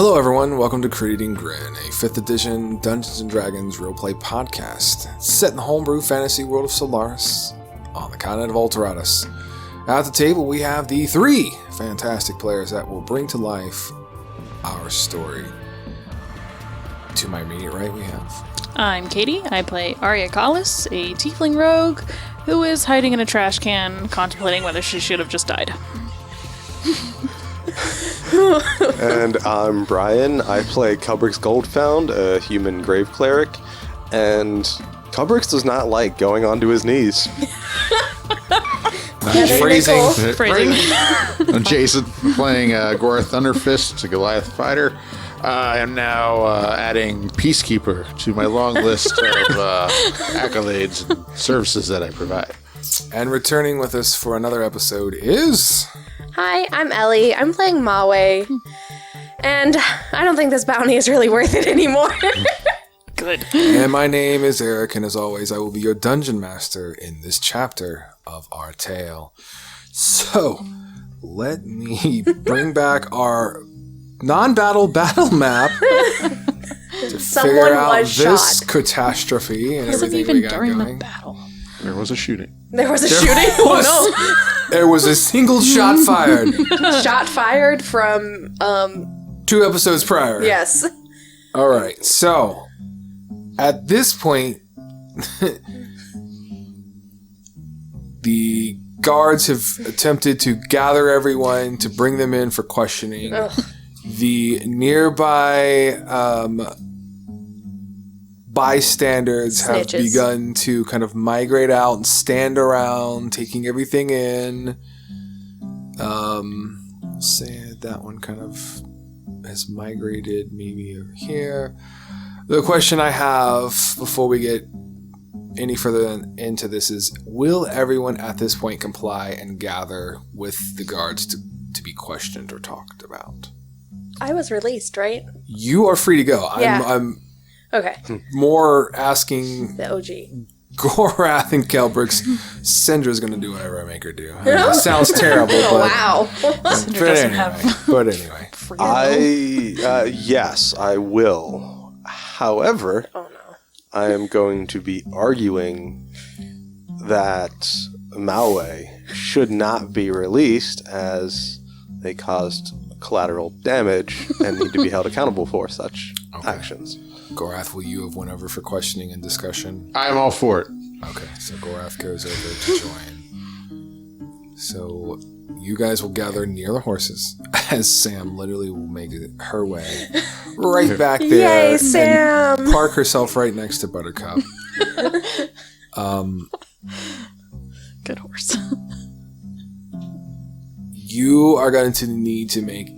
Hello everyone, welcome to Creating Grin, a 5th edition Dungeons & Dragons roleplay podcast set in the homebrew fantasy world of Solaris on the continent of Alteratus. At the table we have the 3 fantastic players that will bring to life our story. To my immediate right we have... I'm Katie. I play Arya Collis, a tiefling rogue who is hiding in a trash can contemplating whether she should have just died. And I'm Brian. I play Kelbrix Goldfound, a human grave cleric, and Kelbrix does not like going onto his knees. Phrasing. I'm Jason, playing Gorath Thunderfist, a Goliath fighter. I am now adding Peacekeeper to my long list of accolades and services that I provide. And returning with us for another episode is... Hi, I'm Ellie. I'm playing Mawe. And I don't think this bounty is really worth it anymore. Good. And my name is Eric, and as always, I will be your dungeon master in this chapter of our tale. So, let me bring back our non-battle battle map to figure out this catastrophe and Wasn't everything we even got during going. the battle. There was a shooting. There was a shooting? Oh no. There was a single shot fired. Shot fired from, 2 episodes prior. yes. All right, so at this point, the guards have attempted to gather everyone to bring them in for questioning. Ugh. The nearby bystanders have Snitches. begun to kind of migrate out and stand around, taking everything in. Say that one kind of has migrated maybe over here. The question I have before we get any further into this is, will everyone at this point comply and gather with the guards to be questioned or talked about? I was released, right? You are free to go. Yeah. I'm Okay. more asking The OG. Gorath and Kelbrix. Syndra's going to do whatever I make her do. I mean, it sounds terrible, Oh, but, wow. but anyway. Yes, I will. However, Oh, no. I am going to be arguing that Mawe should not be released as they caused collateral damage and need to be held accountable for such actions. Gorath, will you have went over for questioning and discussion? I'm all for it. Okay, so Gorath goes over to join. So you guys will gather near the horses as Sam literally will make her way right back there. Yay, Sam! And park herself right next to Buttercup. Good horse. You are going to need to make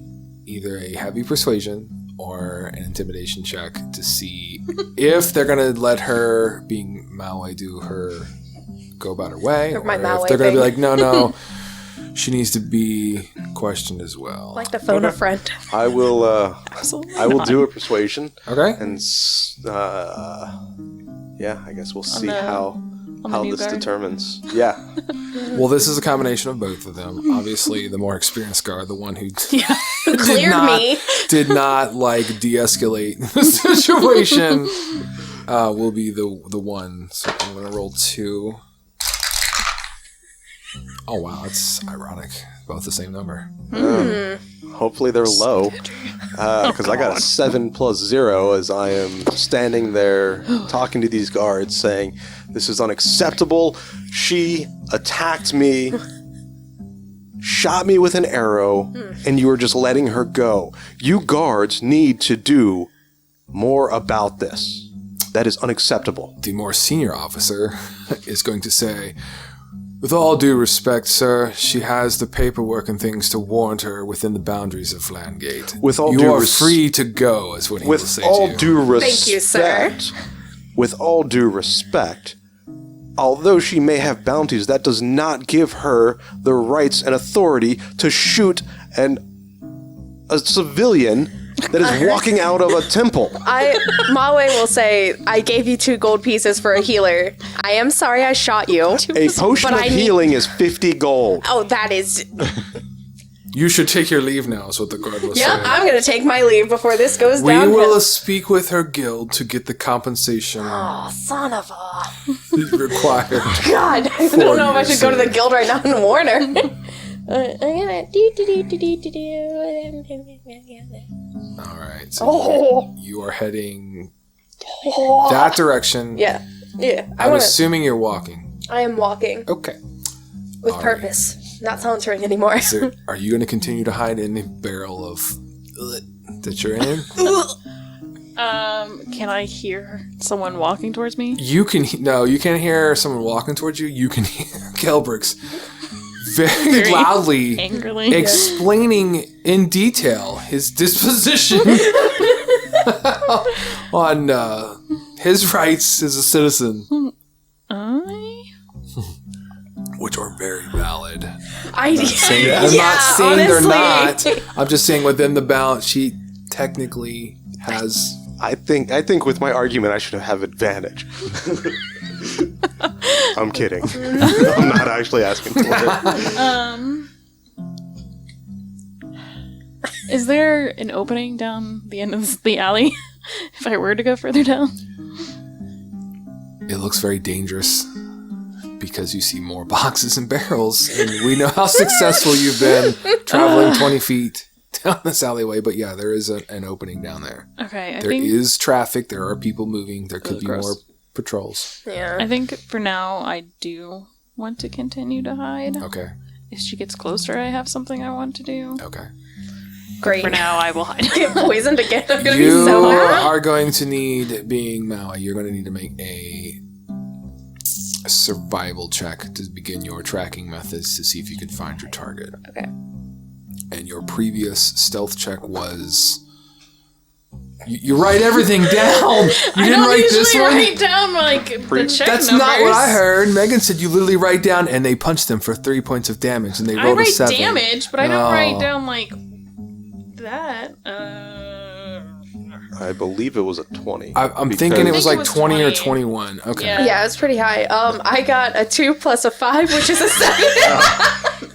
either a heavy persuasion or an intimidation check to see if they're going to let her, being Mawe, go about her way, Or my if Mawe they're going to be thing. like, no, she needs to be questioned as well. Like to phone a friend. I will. Absolutely I will not. do a persuasion, Okay. and yeah, I guess we'll see the- how the new this guard? determines. Yeah. Well, this is a combination of both of them. Obviously, the more experienced guard, the one who Cleared me. did not like de-escalate the situation, will be the one. So I'm going to roll 2. Oh wow, that's ironic. Both the same number. Hopefully they're low, because I got a 7 plus 0 as I am standing there talking to these guards saying, this is unacceptable. She attacked me, shot me with an arrow, and you are just letting her go. You guards need to do more about this. That is unacceptable. The more senior officer is going to say, with all due respect, sir, she has the paperwork and things to warrant her within the boundaries of Landgate. With all you due are free to go, is what he will With say all to you. due respect, Thank you, sir. With all due respect, although she may have bounties, that does not give her the rights and authority to shoot a civilian that is walking out of a temple. Mawe will say, I gave you 2 gold pieces for a healer. I am sorry I shot you. A potion But of I need- healing is 50 gold. Oh, that is... You should take your leave now, is what the guard was Yep, saying. I'm gonna take my leave before this goes We downhill. will speak with her guild to get the compensation Oh, son of a... required. God, I don't know if I should go to the guild right now and warn her. I'm gonna All right, so Oh. you are heading that direction. Yeah. I'm assuming you're walking. I am walking Okay. with All purpose. Not sauntering anymore. So are you going to continue to hide in the barrel of that you're in? Can I hear someone walking towards me? You can't hear someone walking towards you. You can hear Kelbrix very loudly Angrily. explaining in detail his disposition on his rights as a citizen, which are very valid. I'm not saying they're not. I'm just saying within the balance sheet, technically has. I think with my argument I should have advantage. I'm kidding. I'm not actually asking for it. Is there an opening down the end of the alley? If I were to go further down? It looks very dangerous because you see more boxes and barrels, and we know how successful you've been traveling 20 feet down this alleyway. But yeah, there is an opening down there. Okay, There is traffic. There are people moving. There could be gross. more patrols. Yeah. I think for now I do want to continue to hide. Okay. If she gets closer, I have something I want to do. Okay. Great. For now, I will hide. Get poisoned again. I'm gonna You be so mad. are going to need, being Mawe, you're going to need to make a survival check to begin your tracking methods to see if you can find your target. Okay. And your previous stealth check was... You write everything down! You didn't write this one? write down like the check That's numbers. not what I heard. Megan said you literally write down, and they punch them for 3 points of damage, and they I rolled a write 7. damage, but I don't Oh. write down like that. I believe it was a 20. I'm because- thinking it was I think like it was 20 or 20. 21. Okay. Yeah. Yeah, it was pretty high. I got a 2 plus a 5, which is a 7.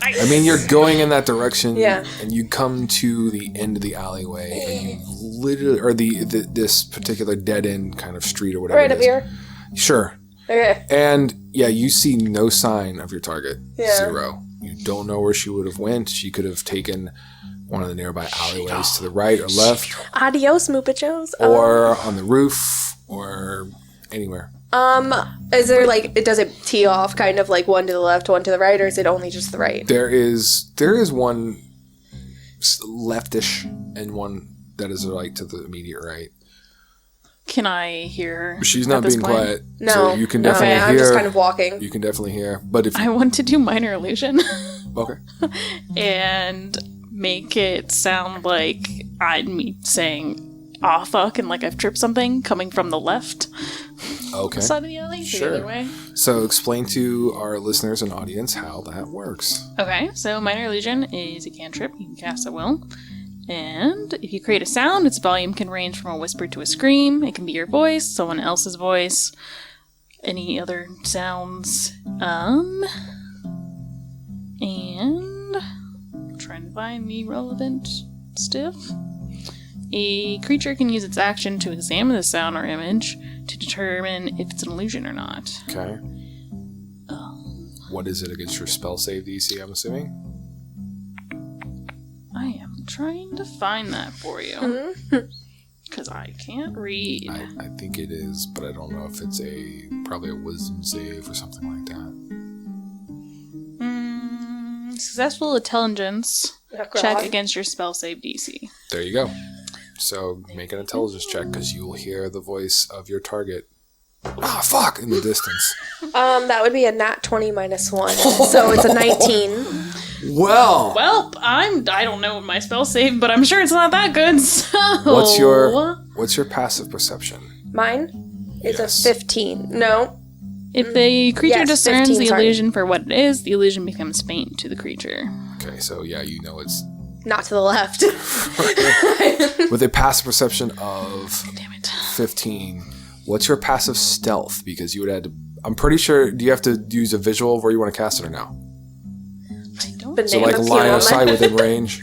I mean, you're going in that direction, Yeah. and you come to the end of the alleyway, and you literally, or this particular dead end kind of street or whatever. Right it up is. here. Sure. Okay. And yeah, you see no sign of your target. Yeah. 0. You don't know where she would have went. She could have taken one of the nearby alleyways to the right or left, Adios, Moopachos. or on the roof, or anywhere. Is there like, does it tee off kind of like one to the left, one to the right, or is it only just the right? There is one leftish and one that is right to the immediate right. Can I hear her? She's at not this being point? quiet, No. so you can No, definitely yeah, hear. I'm just kind of walking. You can definitely hear, but if I want to do minor illusion okay, and make it sound like I'm me saying "aw fuck" and like I've tripped something coming from the left okay. side of the alley, Sure. the other way. So explain to our listeners and audience how that works. Okay, so minor illusion is a cantrip you can cast at will. And if you create a sound, its volume can range from a whisper to a scream. It can be your voice, someone else's voice, any other sounds. And I'm trying to find the relevant stuff. A creature can use its action to examine the sound or image to determine if it's an illusion or not. Okay. What is it against your spell save DC? I'm assuming. I am trying to find that for you. Because I can't read. I think it is, but I don't know if it's probably a wisdom save or something like that. Successful intelligence check against your spell save DC. There you go. So make an intelligence check because you will hear the voice of your target. Ah, fuck! In the distance. That would be a nat 20 minus 1. So it's a 19. Well, Well, I don't know my spell save, but I'm sure it's not that good. So what's your passive perception? Mine is Yes. a 15. No. If the creature Yes, discerns 15, the sorry. illusion for what it is, the illusion becomes faint to the creature. Okay, so yeah, you know it's Not to the left. with a passive perception of Damn it. 15. What's your passive stealth? Because you would have to. I'm pretty sure. Do you have to use a visual of where you want to cast it or no? I don't banana So, like, peel line on of sight my- within range.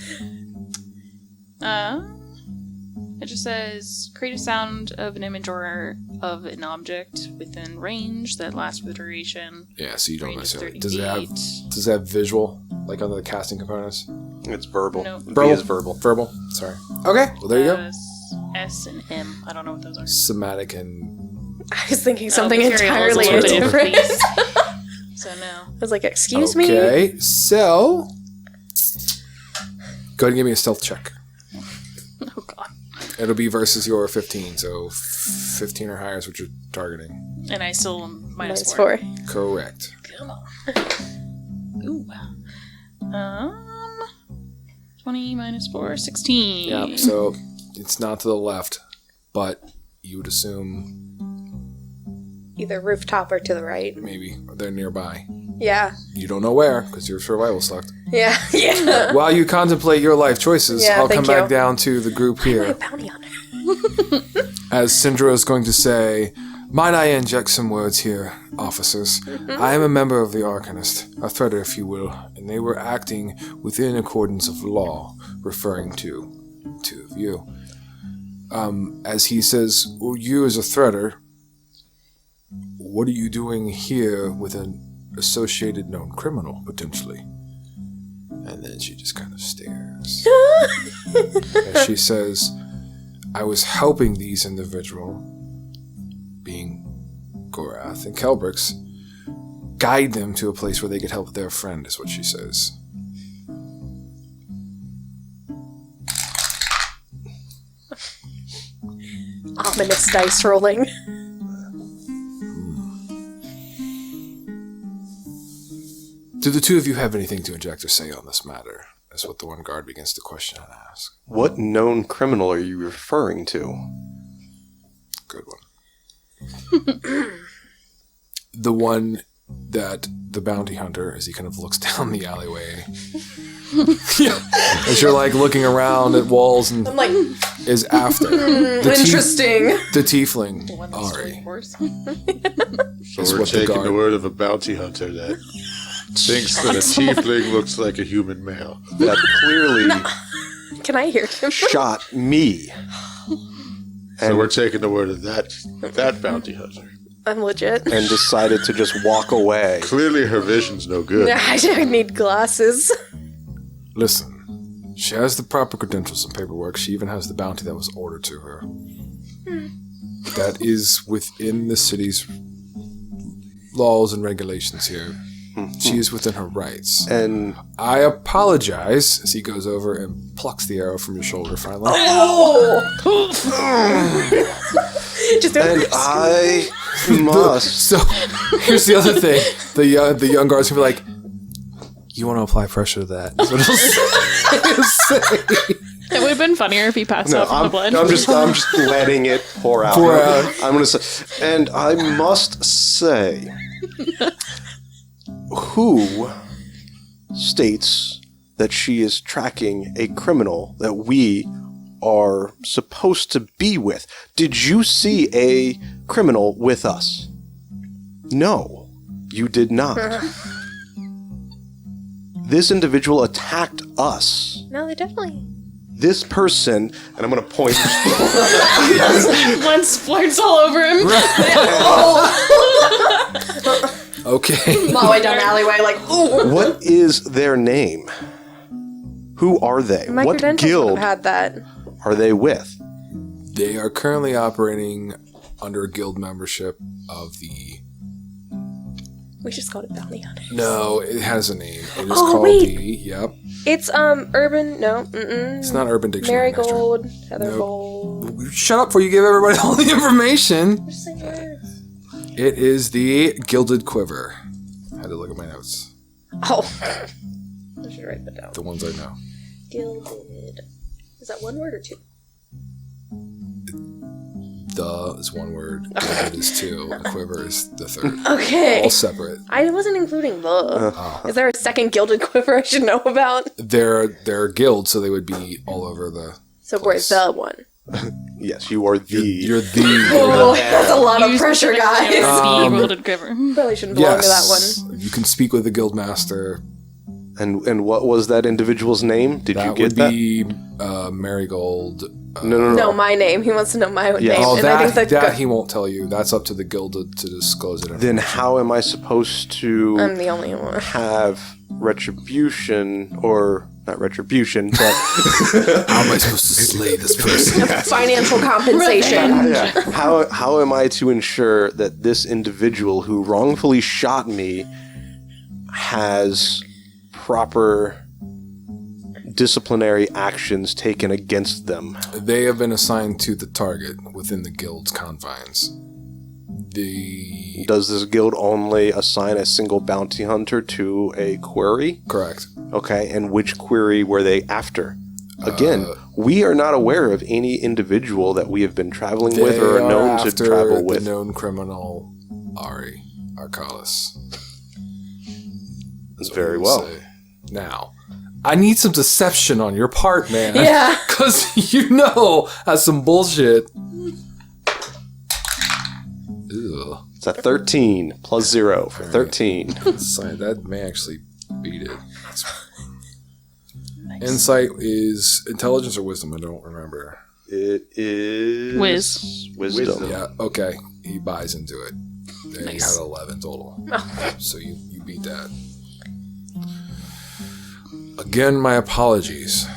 It just says create a sound of an image or of an object within range that lasts for the duration. Yeah, so you don't Range is necessarily. 30 Does it have visual, like under the casting components? It's verbal. No. V is verbal. Verbal. Sorry. Okay. Well, there you go. S and M. I don't know what those are. Somatic and I was thinking something material is entirely a little bit different. different. So no. I was like, excuse me? Okay, so go ahead and give me a stealth check. Oh god. It'll be versus your 15, so 15 or higher is what you're targeting. And I still am Minus -4. 4. Correct. Come on. Ooh. 20 minus 4, 16. Yeah, so it's not to the left, but you would assume Either rooftop or to the right. maybe they're nearby. Yeah. You don't know where, because your survival sucked. Yeah. Yeah. While you contemplate your life choices, Yeah, I'll come thank back you. down to the group My here. bounty hunter. As Syndra is going to say, might I inject some words here, officers? I am a member of the Arcanist, a threader if you will, and they were acting within accordance of law, referring to two of you. As he says, well, you as a threader, what are you doing here with an associated known criminal, potentially? And then she just kind of stares. As she says, I was helping these individuals, being Gorath and Kelbrix, guide them to a place where they could help their friend, is what she says. Ominous dice rolling. Do the two of you have anything to inject or say on this matter? Is what the one guard begins to question and ask. What known criminal are you referring to? Good one. The one that the bounty hunter, as he kind of looks down the alleyway, as you're like looking around at walls and I'm like, is after the interesting. the tiefling The one that's Ari. really worse. So Is we're what the taking guard- the word of a bounty hunter that thinks that a tiefling looks like a human male. That clearly Can I hear him? shot me. So we're taking the word of that bounty hunter. I'm legit. And decided to just walk away. Clearly her vision's no good. I need glasses. Listen, she has the proper credentials and paperwork. She even has the bounty that was ordered to her. That is within the city's laws and regulations here. She is within her rights. And I apologize, as he goes over and plucks the arrow from your shoulder finally. Just and I must. So, here's the other thing. The young guard's gonna be like, you want to apply pressure to that. That's what he'll say. It would have been funnier if he passed out from the blood. I'm just letting it pour out. Pour out. I'm gonna say, and I must say, who states that she is tracking a criminal that we are supposed to be with? Did you see a criminal with us? No, you did not. This individual attacked us. No, they definitely. This person, and I'm going to point. Blood splurts all over him. Okay. Mawe down the alleyway, like, ooh. What is their name? Who are they? My What credentials would guild have had that. are they with? They are currently operating under a guild membership of the... We just called it bounty hunter. No, it has a name. It is Oh, called wait. the... Yep. It's urban. No, It's not Urban Dictionary. Marigold, Heathergold. Master. Shut up before you give everybody all the information. Just say words. It is the Gilded Quiver. I had to look at my notes. Oh, I should write that down. The ones I know. Gilded. Is that one word or two? The is one word. Gilded is two. And quiver is the third. Okay. All separate. I wasn't including the. Is there a second gilded quiver I should know about? They're guilds, so they would be all over the... So we're the one. Yes, you are the. You're the... Oh, that's a lot of Use pressure, the guys. speed rolled quiver. Probably shouldn't belong to that Yes. one. You can speak with the guild master And what was that individual's name? Did you get that? That would be Marigold. No. my name. He wants to know my Yeah. name. Oh, and I think that he won't tell you. That's up to the guild to disclose it. Then how am I supposed to I'm the only one. have retribution, or not retribution, but How am I supposed to slay this person? Financial compensation. how am I to ensure that this individual who wrongfully shot me has proper disciplinary actions taken against them? They have been assigned to the target within the guild's confines. Does this guild only assign a single bounty hunter to a query? Correct. Okay, and which query were they after? Again, we are not aware of any individual that we have been traveling with or are known to travel with. The known criminal Ari Arcalis. That's very well. Say. Now, I need some deception on your part, man. Yeah. Because that's some bullshit. Ew. It's at 13 plus 0 for 13. That may actually beat it. Insight is intelligence or wisdom? I don't remember. It is wisdom. Yeah, okay. He buys into it. And Nice. he had 11 total. So you beat that. Again, my apologies.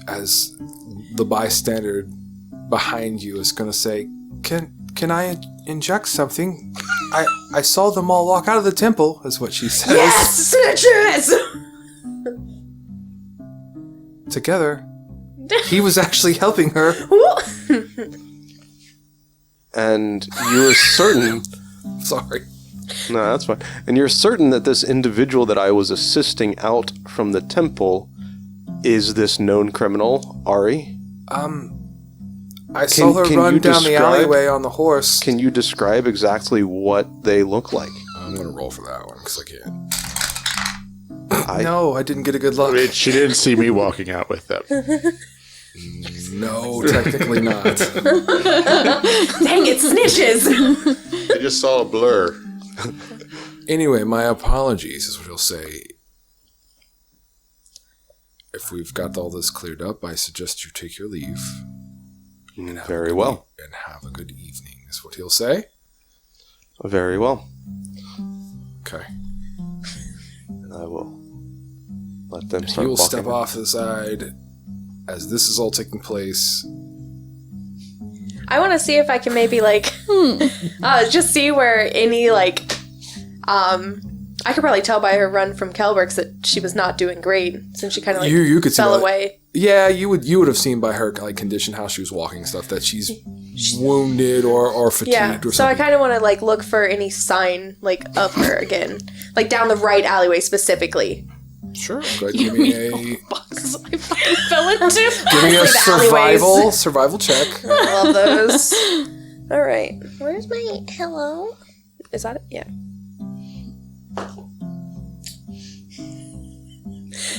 As the bystander behind you is going to say, Can I inject something? I saw them all walk out of the temple, is what she says. Yes, snitches! Together. He was actually helping her. And you're certain... Sorry. No, that's fine. And you're certain that this individual that I was assisting out from the temple is this known criminal, Ari? I saw her can run you down the describe- alleyway on the horse. Can you describe exactly what they look like? I'm going to roll for that one, because I can't. I- No, I didn't get a good look. She didn't see me walking out with them. No, technically not. Dang it, snitches! I just saw a blur. Anyway, my apologies, is what he'll say. If we've got all this cleared up, I suggest you take your leave. And Very well. And have a good evening, is what he'll say. Very well. Okay. And I will let them He start will walking. step off to the side as this is all taking place. I want to see if I can maybe, just see where any, I could probably tell by her run from Kelbrix that she was not doing great, since she kind of, You could see fell by- away. Yeah, you would have seen by her condition, how she was walking and stuff, that she's wounded or fatigued Yeah, or something. so I kind of want to, look for any sign, of her again. Down the right alleyway specifically. Sure. Go ahead, give me a Boxes I fucking fell into. give me a the alleyways. survival check. I love those. All right. Where's my hello? Is that it? Yeah.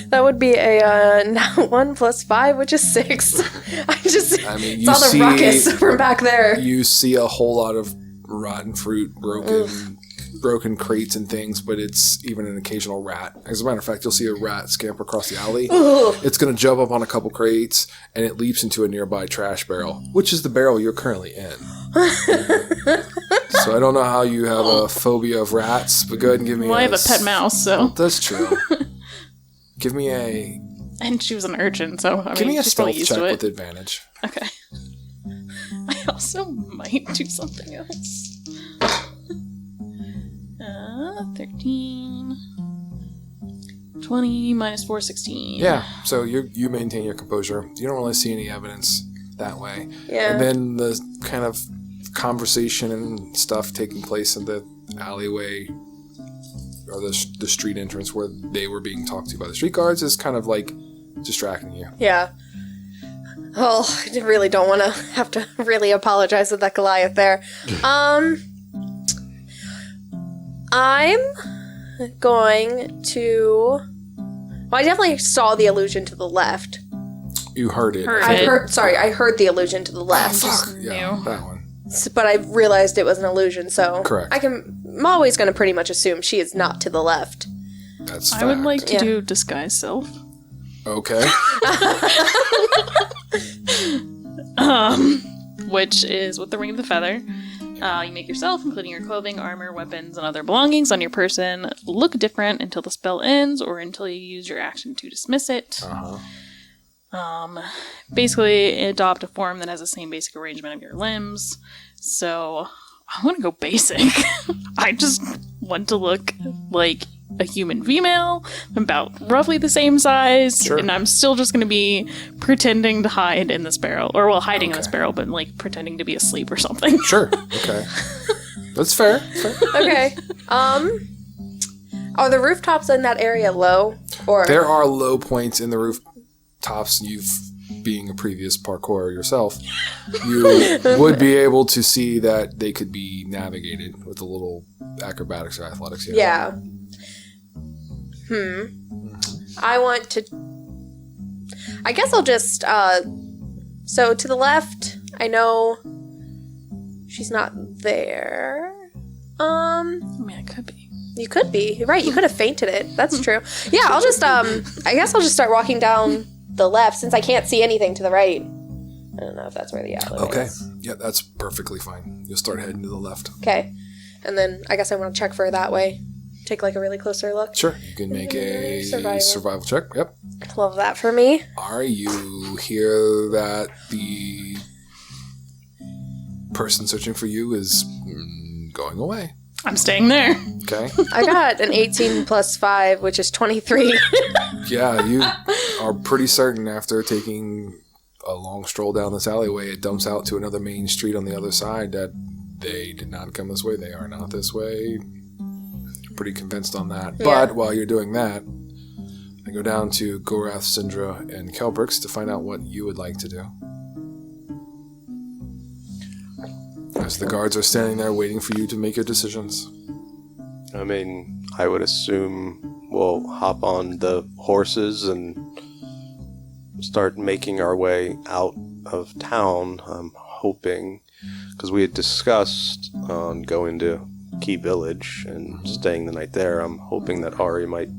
That would be a 1 plus 5, which is 6. I mean, saw you the see- ruckus from back there. You see a whole lot of rotten fruit, broken crates and things, but it's even an occasional rat. As a matter of fact, you'll see a rat scamper across the alley. It's going to jump up on a couple crates, and it leaps into a nearby trash barrel, which is the barrel you're currently in. So I don't know how you have a phobia of rats, but go ahead and give me Well, I have a pet mouse, so. That's true. Give me a And she was an urchin, so I give me mean, a she's probably stealth used check to it. with advantage. Okay. I also might do something else. 13. 20 minus 4, 16. Yeah, so you maintain your composure. You don't really see any evidence that way. Yeah. And then the kind of conversation and stuff taking place in the alleyway or the street entrance where they were being talked to by the street guards is kind of distracting you. Yeah. Oh, I really don't want to have to really apologize with that Goliath there. I'm going to... Well, I definitely saw the illusion to the left. You heard it. Heard I it. heard the illusion to the left. Fuck, yeah, New. that one. But I realized it was an illusion, so... Correct. I'm always going to pretty much assume she is not to the left. That's I would fact. like to Yeah. do disguise self. Okay. Which is with the ring of the feather. You make yourself, including your clothing, armor, weapons, and other belongings on your person, look different until the spell ends or until you use your action to dismiss it. Basically, adopt a form that has the same basic arrangement of your limbs. So, I want to go basic. I just want to look like a human female, about roughly the same size, Sure. and I'm still just going to be pretending to hide in this barrel, or well, hiding in this Okay. barrel, but like pretending to be asleep or something. Sure. Okay. That's fair. Okay. Are the rooftops in that area low? Or There are low points in the rooftops. Being a previous parkour yourself, you would be able to see that they could be navigated with a little acrobatics or athletics. Yeah. I want to. I guess I'll just. So to the left, I know she's not there. I mean, it could be. You could be. You're right. You could have fainted it. That's true. Yeah, I'll just. I guess I'll just start walking down the left since I can't see anything to the right. I don't know if that's where the alleyway Okay. is. Yeah, that's perfectly fine. You'll start heading to the left. Okay. And then I guess I want to check for her that way. Take like a really closer look. Sure. You can make a Survival. survival check. Yep. Love that for me. Are you here that the person searching for you is going away? I'm staying there. Okay. I got an 18 plus 5, which is 23. Yeah, you are pretty certain after taking a long stroll down this alleyway, it dumps out to another main street on the other side that they did not come this way. They are not this way. Pretty convinced on that. Yeah. But while you're doing that, I go down to Gorath, Syndra, and Kelbrix to find out what you would like to do. As the guards are standing there waiting for you to make your decisions. I mean, I would assume we'll hop on the horses and start making our way out of town. I'm hoping, because we had discussed on going to Key Village and staying the night there. I'm hoping that Ari might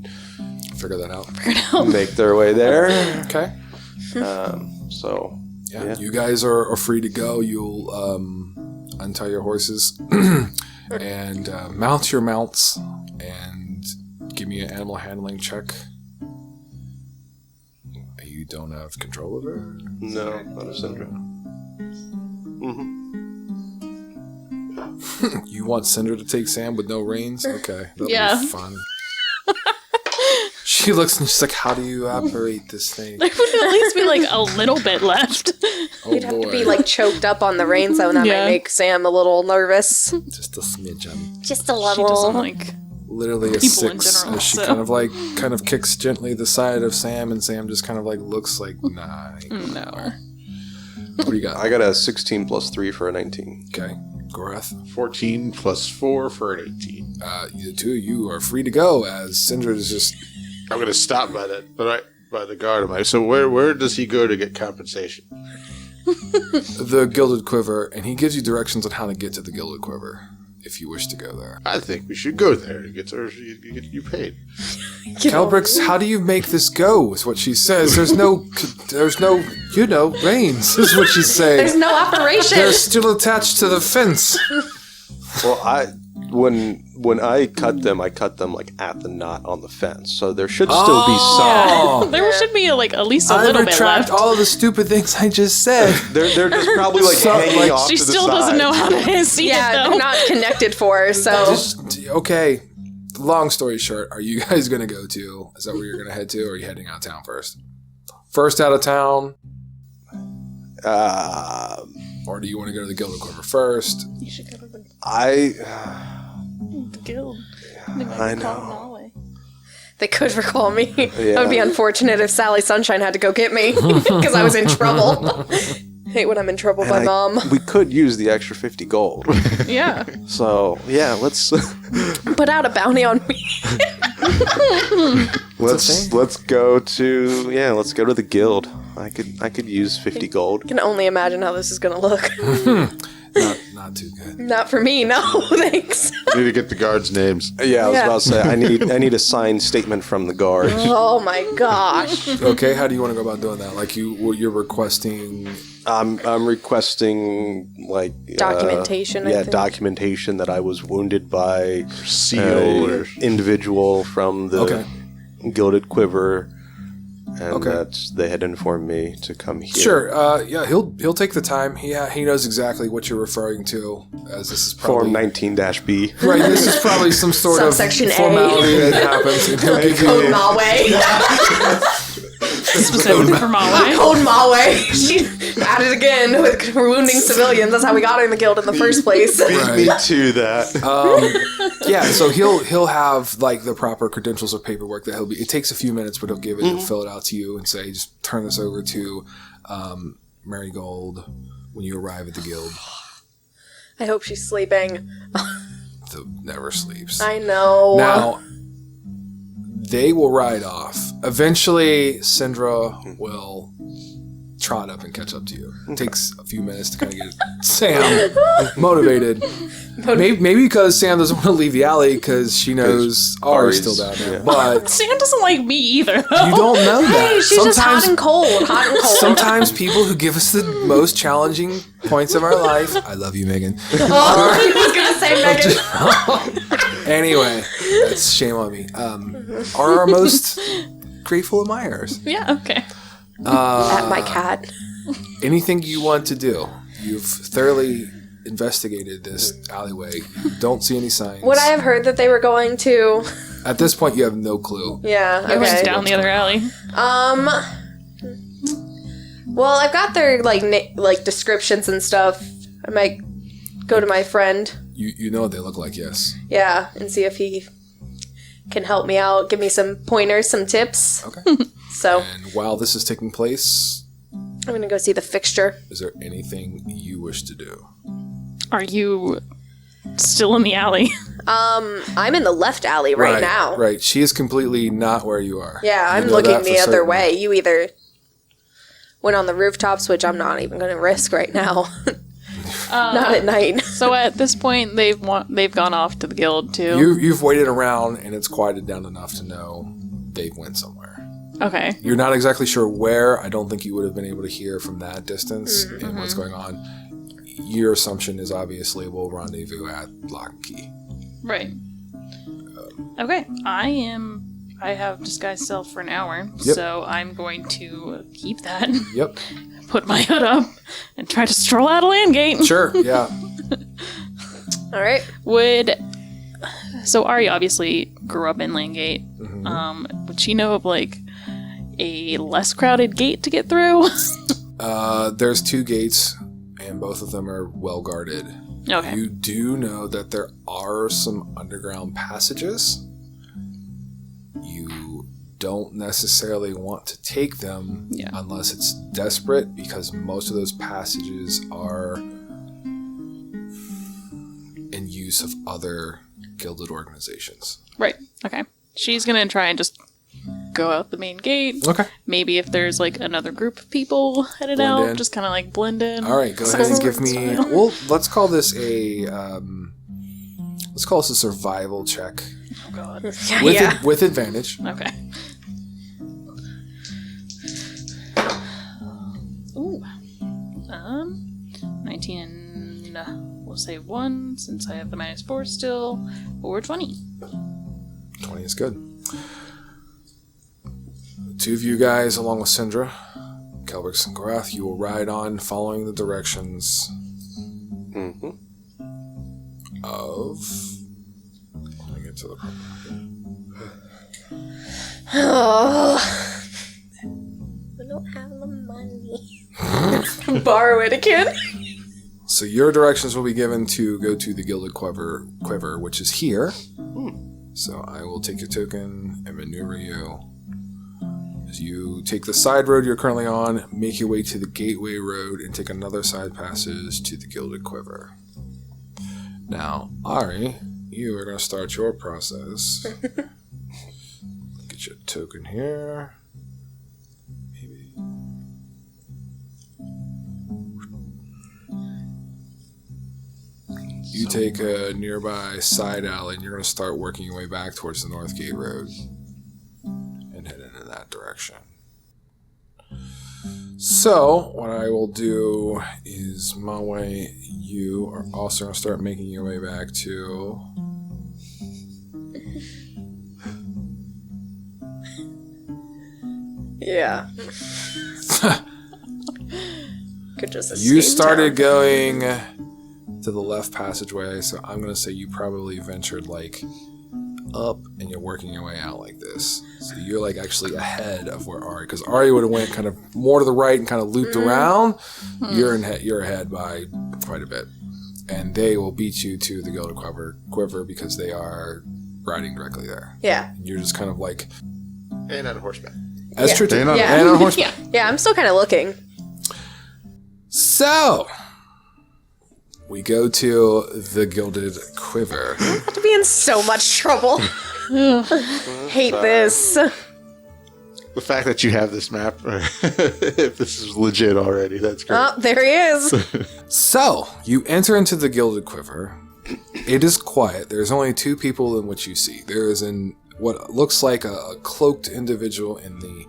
Figure that out. make their way there. Okay. So, Yeah. You guys are free to go. You'll untie your horses and mount your mounts and give me an animal handling check. You don't have control of her? no, not a syndrome. You want Cinder to take Sam with no reins? Okay. That'll Yeah. be fun. She looks and she's like, how do you operate this thing? There would at least be like a little bit left. Oh You'd have boy. to be like choked up on the reins, though, and that Yeah. might make Sam a little nervous. Just a smidgen. Just a She little. doesn't like. Literally a People in 6 general, as she so. kind of kicks gently the side of Sam, and Sam just kind of like looks like, nah. I ain't going No. nowhere. What do you got? I got a 16 plus 3 for a 19. Okay. Gorath. 14 plus 4 for an 18. You two, you are free to go as Syndra is just. I'm going to stop by that, by the guard. So where does he go to get compensation? The Gilded Quiver, and he gives you directions on how to get to the Gilded Quiver if you wish to go there. I think we should go there and get you paid. Kelbrix, how do you make this go? Is what she says. There's no, reins. Is what she's saying. There's no operation. They're still attached to the fence. Well, when I cut them like at the knot on the fence, so there should still be some. There should be like at least a I little bit retract left. all of the stupid things I just said. They're just probably like So, hanging like, off She to the still doesn't side. know how to see yeah, it though. they're not connected for her, so. Okay. Long story short, are you guys going to go to? Is that where you're going to head to, or are you heading out of town first? First out of town, or do you want to go to the Gilded Quiver first? You should go to the I guild. I know. They could recall me. Yeah. That would be unfortunate if Sally Sunshine had to go get me because I was in trouble. Hate when I'm in trouble by Mom. We could use the extra 50 gold. Yeah. So yeah, let's Put out a bounty on me. let's go to the guild. I could use 50 gold. I can only imagine how this is going to look. Not too good. Not for me, no, thanks. Need to get the guards' names. Yeah, I was Yeah. about to say I need a signed statement from the guards. Oh my gosh. Okay, how do you want to go about doing that? Like you're requesting. I'm requesting like Documentation, I think. documentation that I was wounded by Seal or individual from the Okay. Gilded Quiver, and Okay. that they had informed me to come here. Sure. Yeah, he'll take the time. He knows exactly what you're referring to, as this is probably Form 19-B. right. This is probably some sort Subsection of A. formality that happens, and he'll give Code you. Mawe. Specifically for Mawe. Code Mawe. She at it again with wounding civilians. That's how we got her in the guild in the first place. Right. Me to that. Yeah, so he'll have like the proper credentials or paperwork that he'll be. It takes a few minutes, but he'll give it, he'll fill it out to you, and say, just turn this over to Marigold when you arrive at the guild. I hope she's sleeping. The never sleeps. I know. Now, they will ride off. Eventually, Syndra will trot up and catch up to you. It takes a few minutes to kind of get Sam motivated. Maybe because Sam doesn't want to leave the alley because she knows Ari's still down there. yeah. But Sam doesn't like me either. you don't know that. Hey, she's just hot and cold. Hot and cold. Sometimes people who give us the most challenging points of our life. I love you, Megan. Oh, I was gonna say Megan. Anyway, that's shame on me. Are our most grateful admirers. Yeah, okay. At my cat. Anything you want to do? You've thoroughly investigated this alleyway. You don't see any signs. Would I have heard that they were going to? At this point, you have no clue. Yeah. It was Okay. down the other alley. Well, I've got their like descriptions and stuff. I might go to my friend. You know what they look like, yes. Yeah, and see if he can help me out. Give me some pointers, some tips. Okay. So And while this is taking place, I'm gonna go see the fixture. is there anything you wish to do? Are you still in the alley? I'm in the left alley right now. Right. She is completely not where you are. Yeah, You I'm know looking that the for other certain. way. You either went on the rooftops, which I'm not even going to risk right now. Not at night. So at this point, they've gone off to the guild too. You've waited around and it's quieted down enough to know they've went somewhere. Okay. You're not exactly sure where. I don't think you would have been able to hear from that distance and what's going on. Your assumption is obviously we'll rendezvous at Lock and Key. Right. Okay. I have disguised self for an hour, Yep. so I'm going to keep that, Yep. put my hood up, and try to stroll out of Landgate. Sure. Yeah. All right. So Ari obviously grew up in Landgate. Would she know of like a less crowded gate to get through? There's 2 gates, and both of them are well guarded. Okay. You do know that there are some underground passages. You don't necessarily want to take them Yeah. unless it's desperate, because most of those passages are in use of other gilded organizations. Right. Okay. She's gonna try and just go out the main gate. Okay. Maybe if there's like another group of people headed Blend out, in. just kind of like blend in. All right, go ahead and give me. Well, let's call this a. Let's call this a survival check Oh god. with advantage. Okay. Ooh. 19 and we'll say 1 since I have the -4 still, or 20. 20 is good. The 2 of you guys, along with Syndra, Kelbrix, and Gorath, you will ride on following the directions of. Let me get to the. Oh. I don't have the money. Borrow it again. So your directions will be given to go to the Gilded Quiver, which is here. So I will take your token and maneuver you. As you take the side road you're currently on, make your way to the Gateway Road, and take another side passage to the Gilded Quiver. Now, Ari, you are going to start your process. Get your token here. Maybe. You take a nearby side alley, and you're going to start working your way back towards the Northgate Road and head into that direction. So, what I will do is, Mawe, you are also going to start making your way back to... Yeah. Could just You escape started town. going to the left passageway, so I'm going to say you probably ventured, like, up, and you're working your way out like this. So you're, like, actually ahead of where Ari... Because Ari would have went kind of more to the right and kind of looped around. You're ahead by quite a bit. And they will beat you to the Gilded Quiver because they are riding directly there. Yeah. And you're just kind of, like... And on horseback. That's Yeah. true, too. And on- And on horseback. Yeah, I'm still kind of looking. So... we go to the Gilded Quiver. I have to be in so much trouble. Hate this. The fact that you have this map, if this is legit already, that's great. Oh, there he is. So, you enter into the Gilded Quiver. It is quiet. There's only two people in which you see. There is what looks like a cloaked individual in the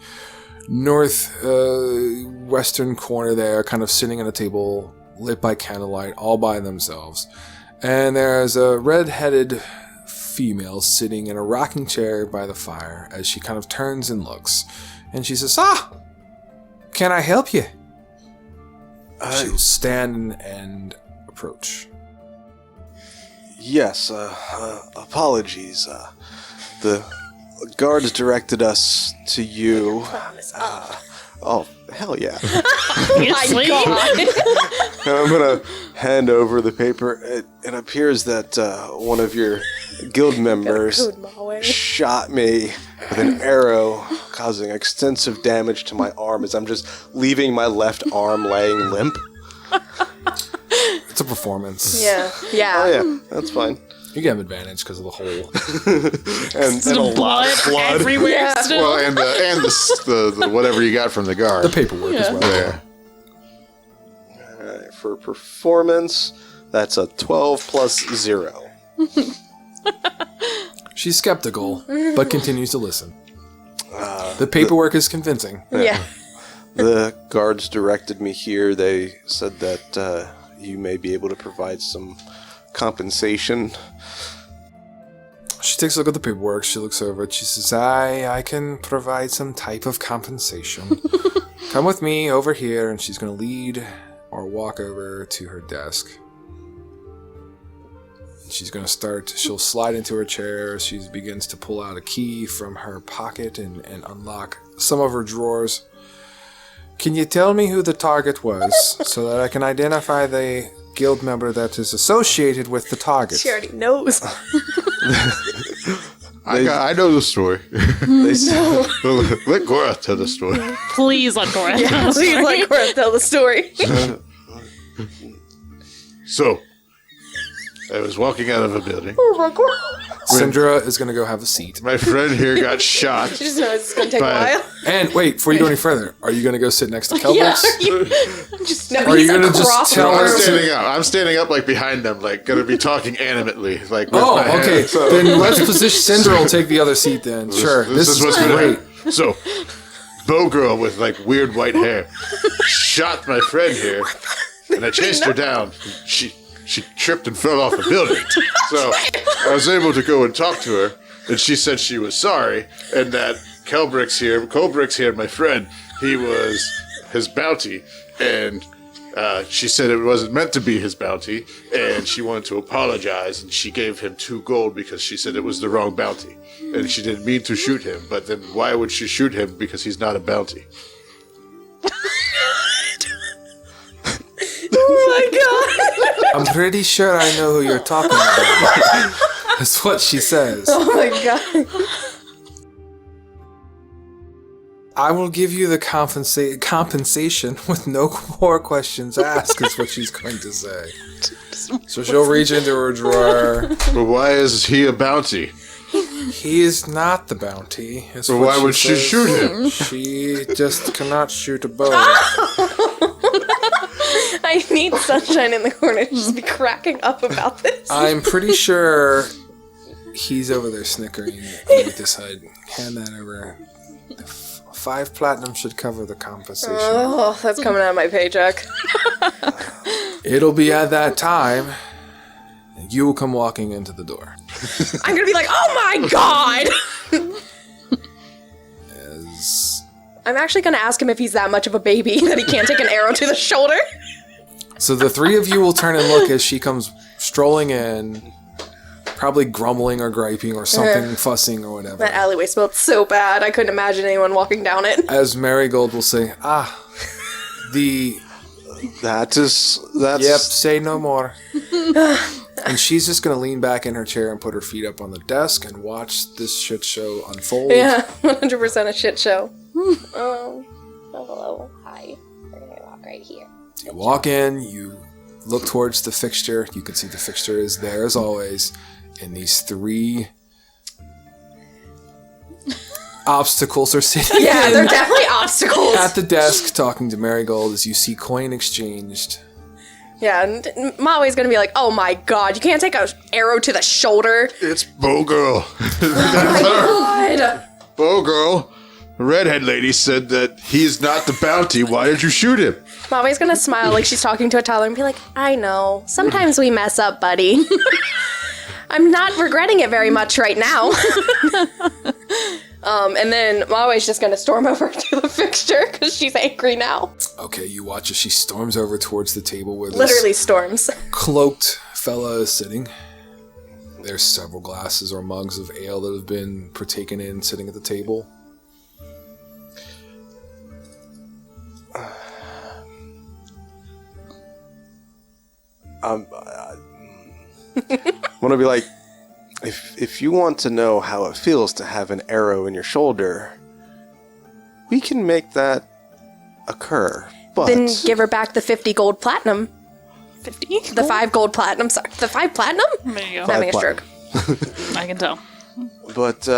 northwestern corner there, kind of sitting at a table lit by candlelight, all by themselves. And there's a red-headed female sitting in a rocking chair by the fire as she kind of turns and looks. And she says, can I help you? She will stand and approach. Yes, apologies. The guards directed us to you. Promise. Oh, hell yeah. Seriously? I'm going to hand over the paper. It appears that one of your guild members Code Mawe. shot me with an arrow, causing extensive damage to my arm as I'm just leaving my left arm laying limp. It's a performance. Yeah. Yeah. Oh, yeah, that's fine. You get an advantage because of the hole. And a lot of blood. everywhere Yeah. still. Well, and the whatever you got from the guard. The paperwork as well. Yeah. All right, for performance, that's a 12 plus 0. She's skeptical, but continues to listen. The paperwork is convincing. Yeah. The guards directed me here. They said that you may be able to provide some compensation. She takes a look at the paperwork. She looks over it. She says, I can provide some type of compensation. Come with me over here. And she's going to lead or walk over to her desk. She's going to she'll slide into her chair. She begins to pull out a key from her pocket and unlock some of her drawers. Can you tell me who the target was so that I can identify the guild member that is associated with the target? She already knows. I know the story. They said, Let Gorath tell the story. Please let Gorath Yeah, tell the please story. let Gorath tell the story. So, I was walking out of a building. Oh my god. Syndra is going to go have a seat. My friend here got shot. She just knows it's gonna take a But- while. And wait, before you go any further, are you going to go sit next to Kelbrix? Yeah. Just no, Are he's you gonna just across tell the her room. to- I'm standing up like behind them, like gonna be talking animately, like. with Oh, my hand. okay. Then let's position Syndra will take the other seat then. Sure. This is what's great. gonna happen. So, Bow Girl with like weird white hair shot my friend here, and I chased her down. She tripped and fell off a building. So I was able to go and talk to her, and she said she was sorry, and that Kelbrix here, my friend, he was his bounty, and she said it wasn't meant to be his bounty, and she wanted to apologize, and she gave him 2 gold because she said it was the wrong bounty, and she didn't mean to shoot him, but then why would she shoot him? Because he's not a bounty. Oh my god. I'm pretty sure I know who you're talking about. That's what she says. Oh my god. I will give you the compensation with no more questions asked, is what she's going to say. So she'll reach into her drawer. But why is he a bounty? He is not the bounty. Is But what why would she says. shoot him? She just cannot shoot a bow. I I need Sunshine in the corner to just be cracking up about this. I'm pretty sure he's over there snickering underneath his hood. Hand that over. 5 platinum should cover the compensation. Oh, that's coming out of my paycheck. It'll be at that time you will come walking into the door. I'm gonna be like, oh my god! As I'm actually gonna ask him if he's that much of a baby that he can't take an arrow to the shoulder. So the 3 of you will turn and look as she comes strolling in, probably grumbling or griping or something, fussing or whatever. That alleyway smelled so bad, I couldn't imagine anyone walking down it. As Marigold will say, That's... Yep, say no more. And she's just going to lean back in her chair and put her feet up on the desk and watch this shit show unfold. Yeah, 100% a shit show. Hello, hi. We're gonna walk right here. You walk in, you look towards the fixture. You can see the fixture is there as always. And these 3 obstacles are sitting Yeah, they're definitely obstacles. at the desk talking to Marigold as you see coin exchanged. Yeah, and Mawe's gonna be like, oh my god, you can't take an arrow to the shoulder. It's Bow Girl. God. Bow Girl. The redhead lady said that he's not the bounty. Why did you shoot him? Mawe's gonna smile like she's talking to a toddler and be like, I know, sometimes we mess up, buddy. I'm not regretting it very much right now. And then Mawe's just gonna storm over to the fixture because she's angry now. Okay, you watch as she storms over towards the table where this Literally storms. cloaked fella is sitting. There's several glasses or mugs of ale that have been partaken in sitting at the table. I'm gonna be like, if you want to know how it feels to have an arrow in your shoulder, we can make that occur. But Then give her back the 50 gold platinum. 50? The 5 gold platinum, sorry. The 5 platinum? There you go. I'm having a platinum. stroke. I can tell. But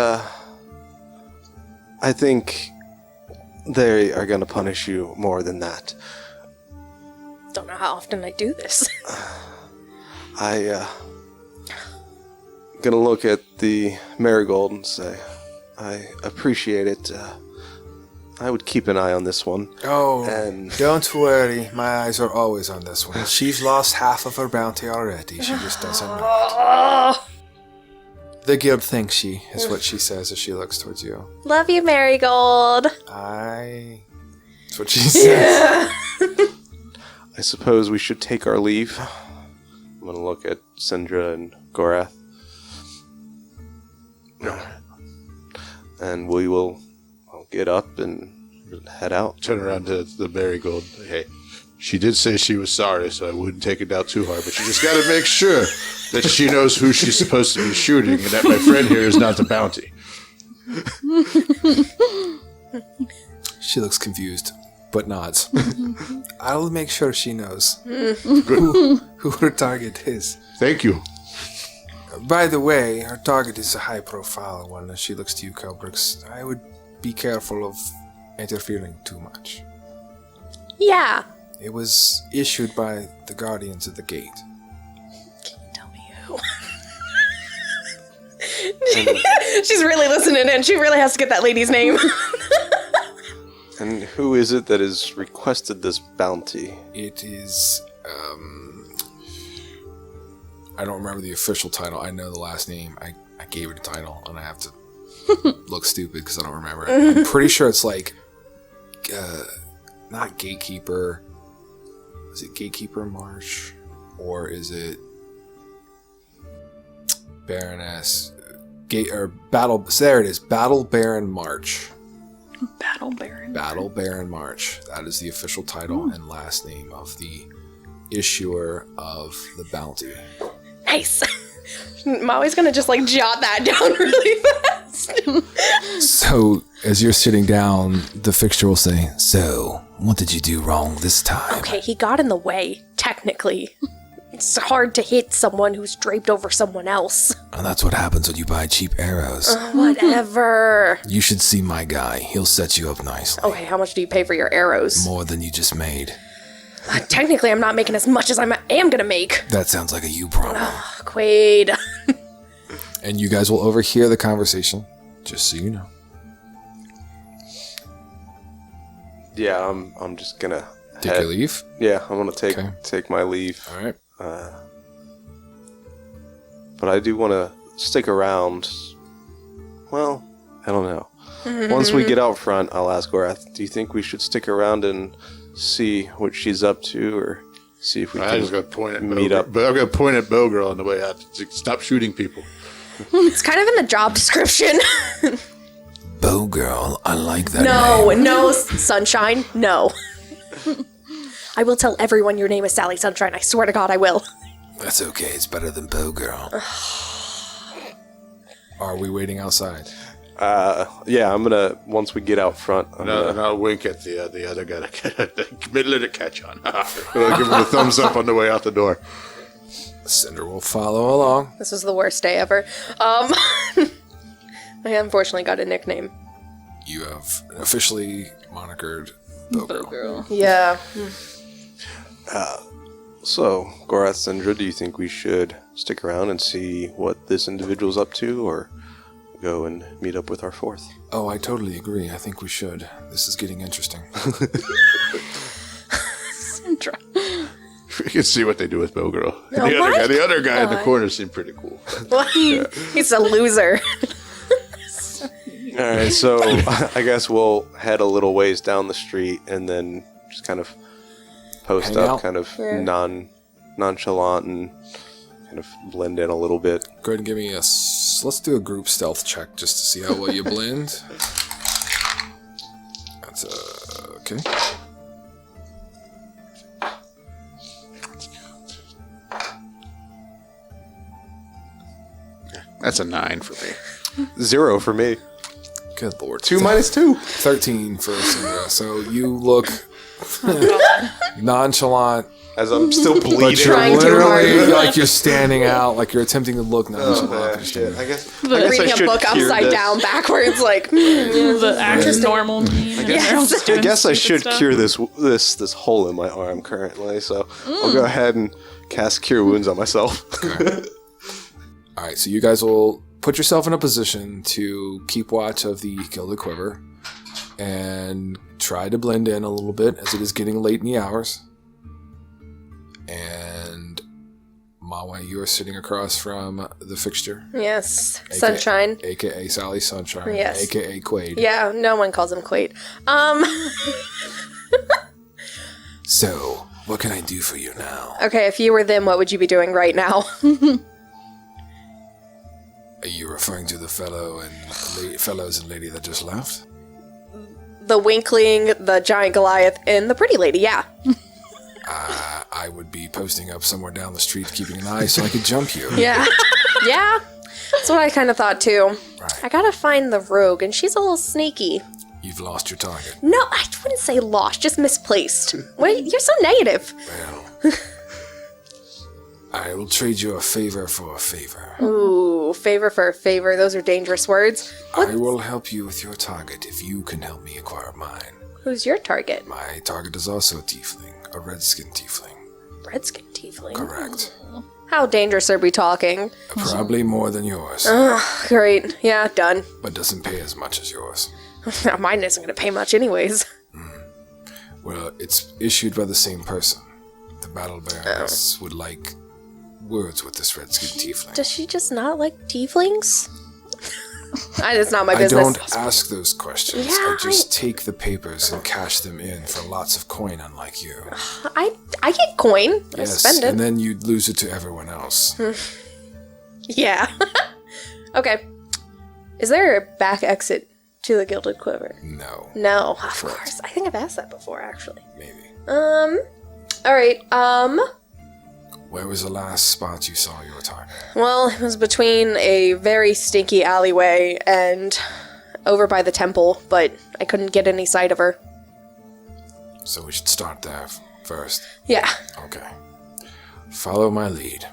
I think they are gonna punish you more than that. Don't know how often I do this. Gonna look at the marigold and say, I appreciate it. I would keep an eye on this one. Oh, And- don't worry. My eyes are always on this one. She's lost half of her bounty already. She just doesn't know. The guild thinks she is what she says as she looks towards you. Love you, Marigold. That's what she says. I suppose we should take our leave. I'm gonna look at Sindra and Gorath. And we will get up and head out. Turn around to the marigold. Hey, she did say she was sorry, so I wouldn't take it down too hard. But you just got to make sure that she knows who she's supposed to be shooting, and that my friend here is not the bounty. She looks confused, but nods. I'll make sure she knows who her target is. Thank you. By the way, her target is a high-profile one. As she looks to you, Kelbrix, I would be careful of interfering too much. Yeah. It was issued by the Guardians of the Gate. Tell me who. She's really listening in. She really has to get that lady's name. And who is it that has requested this bounty? It is, I don't remember the official title. I know the last name. I gave it a title, and I have to look stupid because I don't remember it. I'm pretty sure it's like, not Gatekeeper. Is it Gatekeeper March? Or is it Baroness? Battle. So there it is. Battle Baron March. Battle Baron. Battle Baron March. That is the official title and last name of the issuer of the bounty. Nice. Mawe's gonna just like jot that down really fast. So, as you're sitting down, the fixture will say, "So, what did you do wrong this time?" Okay, he got in the way, technically. It's hard to hit someone who's draped over someone else. And that's what happens when you buy cheap arrows. Whatever. You should see my guy. He'll set you up nicely. Okay, how much do you pay for your arrows? More than you just made. Technically, I'm not making as much as I am gonna make. That sounds like a you problem. Quaid. And you guys will overhear the conversation, just so you know. Yeah, I'm just gonna Take your leave? Yeah, I'm gonna take my leave. All right. But I do want to stick around. Well, I don't know. Once we get out front, I'll ask Gorath, do you think we should stick around and see what she's up to, or see if we I can just got to point at meet up? But I'm going to point at Bowgirl on the way out. Stop shooting people. It's kind of in the job description. Bow girl, I like that No, Sunshine, no. I will tell everyone your name is Sally Sunshine. I swear to God, I will. That's okay. It's better than bow girl. Are we waiting outside? Yeah, I'm gonna, once we get out front, And I'll wink at the other guy to middle of the catch on. I'll give him a thumbs up on the way out the door. Cinder will follow along. This was the worst day ever. I unfortunately got a nickname. You have officially monikered bow girl. Girl. Yeah. So, Gorath, Sindra, do you think we should stick around and see what this individual's up to, or go and meet up with our fourth? Oh, I totally agree. I think we should. This is getting interesting. Sandra. We can see what they do with Bowgirl. Oh, The other guy in the corner seemed pretty cool. He's a loser. All right, so I guess we'll head a little ways down the street and then just kind of post Hang up, out. kind of nonchalant and kind of blend in a little bit. Go ahead and give me let's do a group stealth check just to see how well you blend. That's okay. That's a 9 for me. 0 for me. Good lord. 2 minus 2. 13 for Cinder. So you look nonchalant, As I'm still but bleeding. you're Trying too literally hard. like you're standing out, like you're attempting to look nonchalant. Oh, but shit. you're- I guess Reading I a should book cure upside this. down backwards, like, The act normal me. And they're all just I doing guess I stupid should stuff. cure this hole in my arm currently, so I'll go ahead and cast Cure Wounds on myself. All right, so you guys will put yourself in a position to keep watch of the Gilded Quiver and try to blend in a little bit as it is getting late in the hours. And Mawe, you are sitting across from the fixture, yes, Sunshine. aka Sally Sunshine, Yes. aka Quaid. Yeah, no one calls him Quaid. So, what can I do for you now? Okay, if you were them, what would you be doing right now? Are you referring to the fellows and lady that just left? The Winkling, the Giant Goliath, and the Pretty Lady, yeah. I would be posting up somewhere down the street, keeping an eye so I could jump you. Yeah. Yeah. That's what I kind of thought, too. Right. I gotta find the rogue, and she's a little sneaky. You've lost your target. No, I wouldn't say lost, just misplaced. Wait, you're so negative. Well, I will trade you a favor for a favor. Ooh, favor for a favor. Those are dangerous words. I will help you with your target if you can help me acquire mine. Who's your target? My target is also a tiefling, a redskin tiefling. Redskin tiefling. Correct. How dangerous are we talking? Probably more than yours, Great. Yeah, done. but doesn't pay as much as yours. Mine isn't gonna pay much anyways. Well, it's issued by the same person. The Battle Baroness would like words with this redskin tiefling. Does she just not like tieflings? It's not my I business. don't ask those questions. Yeah, I just take the papers and cash them in for lots of coin, unlike you. I get coin. I Yes, spend it. and then you'd lose it to everyone else. Yeah. Okay. Is there a back exit to the Gilded Quiver? No, No, of course. I think I've asked that before, actually. maybe. Alright, Where was the last spot you saw your target? well, it was between a very stinky alleyway and over by the temple, but I couldn't get any sight of her. So we should start there first. Yeah. Okay. Follow my lead.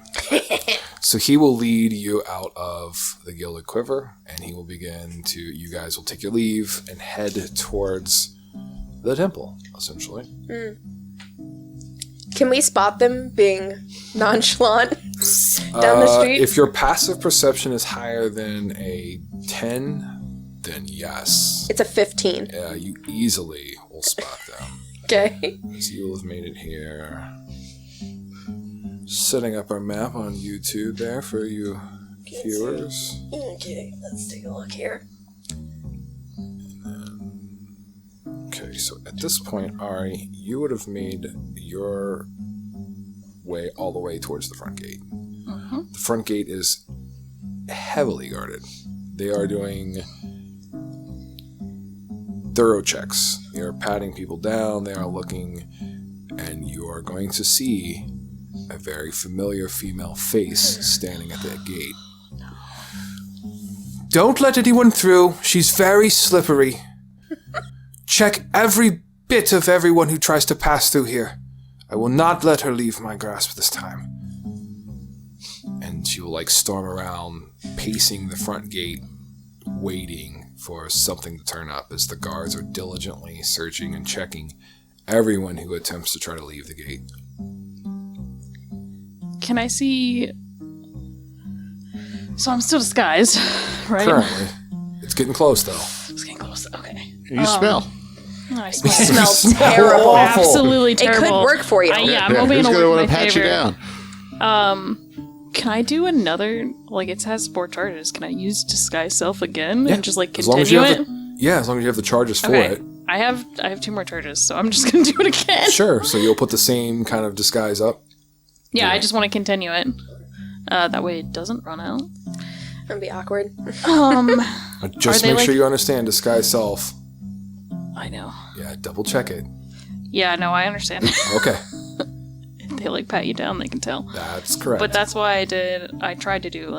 So he will lead you out of the Gilded Quiver, and he will begin to, you guys will take your leave and head towards the temple, essentially. Can we spot them being nonchalant down the street? If your passive perception is higher than a 10, then yes. It's a 15. You easily will spot them. Okay. So you'll have made it here. Setting up our map on YouTube there for you viewers. Okay, let's take a look here. Okay, so at this point, Ari, you would have made your way all the way towards the front gate. The front gate is heavily guarded. They are doing thorough checks. They are patting people down. They are looking, and you are going to see a very familiar female face standing at that gate. Don't let anyone through. She's very slippery. Check every bit of everyone who tries to pass through here. I will not let her leave my grasp this time. And she will storm around, pacing the front gate, waiting for something to turn up as the guards are diligently searching and checking everyone who attempts to try to leave the gate. Can I see... So I'm still disguised, right? Currently. It's getting close, though. It's getting close. Okay. You smell. Oh, I smell Smells terrible. awful. absolutely It terrible. could work for you. I'm Who's hoping going it'll to work want in to my pat you favor. down? Can I do another? It has 4 charges. Can I use disguise self again Yeah, and just as long as you continue have it? Yeah, as long as you have the charges for Okay. it. I have 2 more charges, so I'm just gonna do it again. Sure, so you'll put the same kind of disguise up. Yeah, I just want to continue it. That way it doesn't run out. That'd be awkward. Just Are they make sure you understand disguise self. I know. Yeah, double check it. Yeah, no, I understand. Okay, If they pat you down, they can tell. that's correct. But that's why I tried to do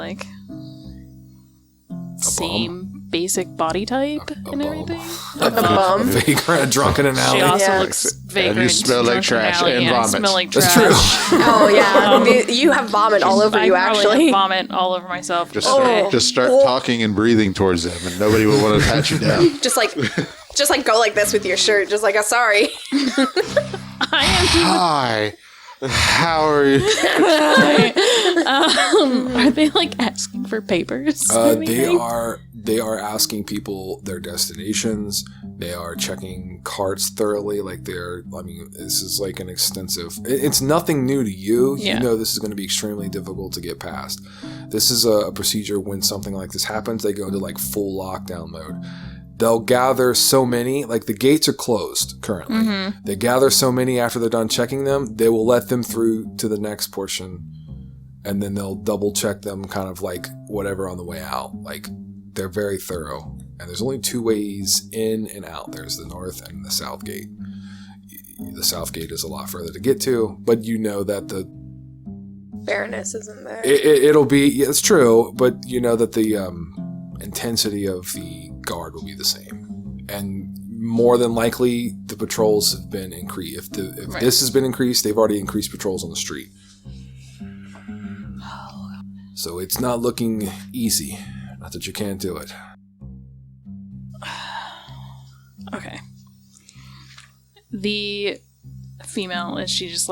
same basic body type and bum. everything. A bum. Vagrant drunk in an She alley. also Yeah. looks And vagrant. you smell like drunk in an trash alley, and I vomit. smell like trash. That's true. Oh, yeah. You have vomit all over you, I probably actually. have vomit all over myself. Just, Okay. just start talking and breathing towards them, and nobody will want to pat you down. Just go like this with your shirt. Just like, sorry. I am Hi. How are you? Are they asking for papers? They are asking people their destinations. They are checking carts thoroughly. This is an extensive. It's nothing new to you. Yeah. You know this is going to be extremely difficult to get past. This is a procedure when something like this happens. They go into full lockdown mode. They'll gather so many, the gates are closed currently. Mm-hmm. They gather so many after they're done checking them, they will let them through to the next portion, and then they'll double check them whatever on the way out. They're very thorough, and there's only 2 ways in and out. There's the north and the south gate. The south gate is a lot further to get to, but you know that the Baroness isn't there. it'll be, yeah, it's true, but you know that the intensity of the guard will be the same, and more than likely the patrols have been increased. If Right. this has been increased, they've already increased patrols on the street, so it's not looking easy. Not that you can't do it. Okay. The female, is she just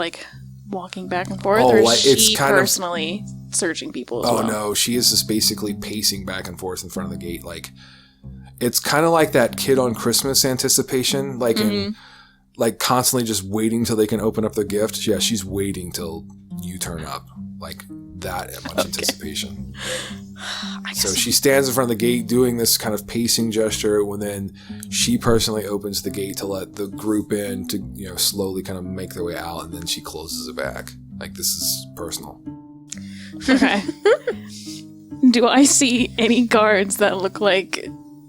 walking back and forth, Oh, or like, is it's she kind of- personally searching people as Oh well? no, she is just basically pacing back and forth in front of the gate. It's kind of like that kid on Christmas anticipation, in constantly just waiting till they can open up their gift. Yeah, she's waiting till you turn up, that much anticipation. So she stands in front of the gate doing this kind of pacing gesture, when then she personally opens the gate to let the group in to slowly kind of make their way out, and then she closes it back. This is personal. Okay. Do I see any guards that look like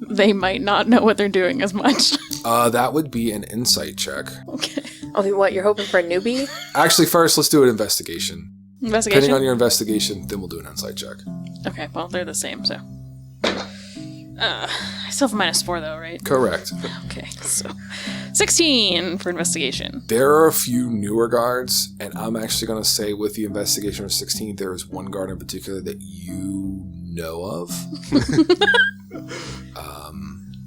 they might not know what they're doing as much? That would be an insight check. Okay. Oh, what? You're hoping for a newbie? Actually, first let's do an investigation. Investigation? Depending on your investigation, then we'll do an insight check. Okay, well, they're the same, so. I still have -4, though, right? Correct. Okay, so 16 for investigation. There are a few newer guards, and I'm actually going to say with the investigation of 16, there is one guard in particular that you know of.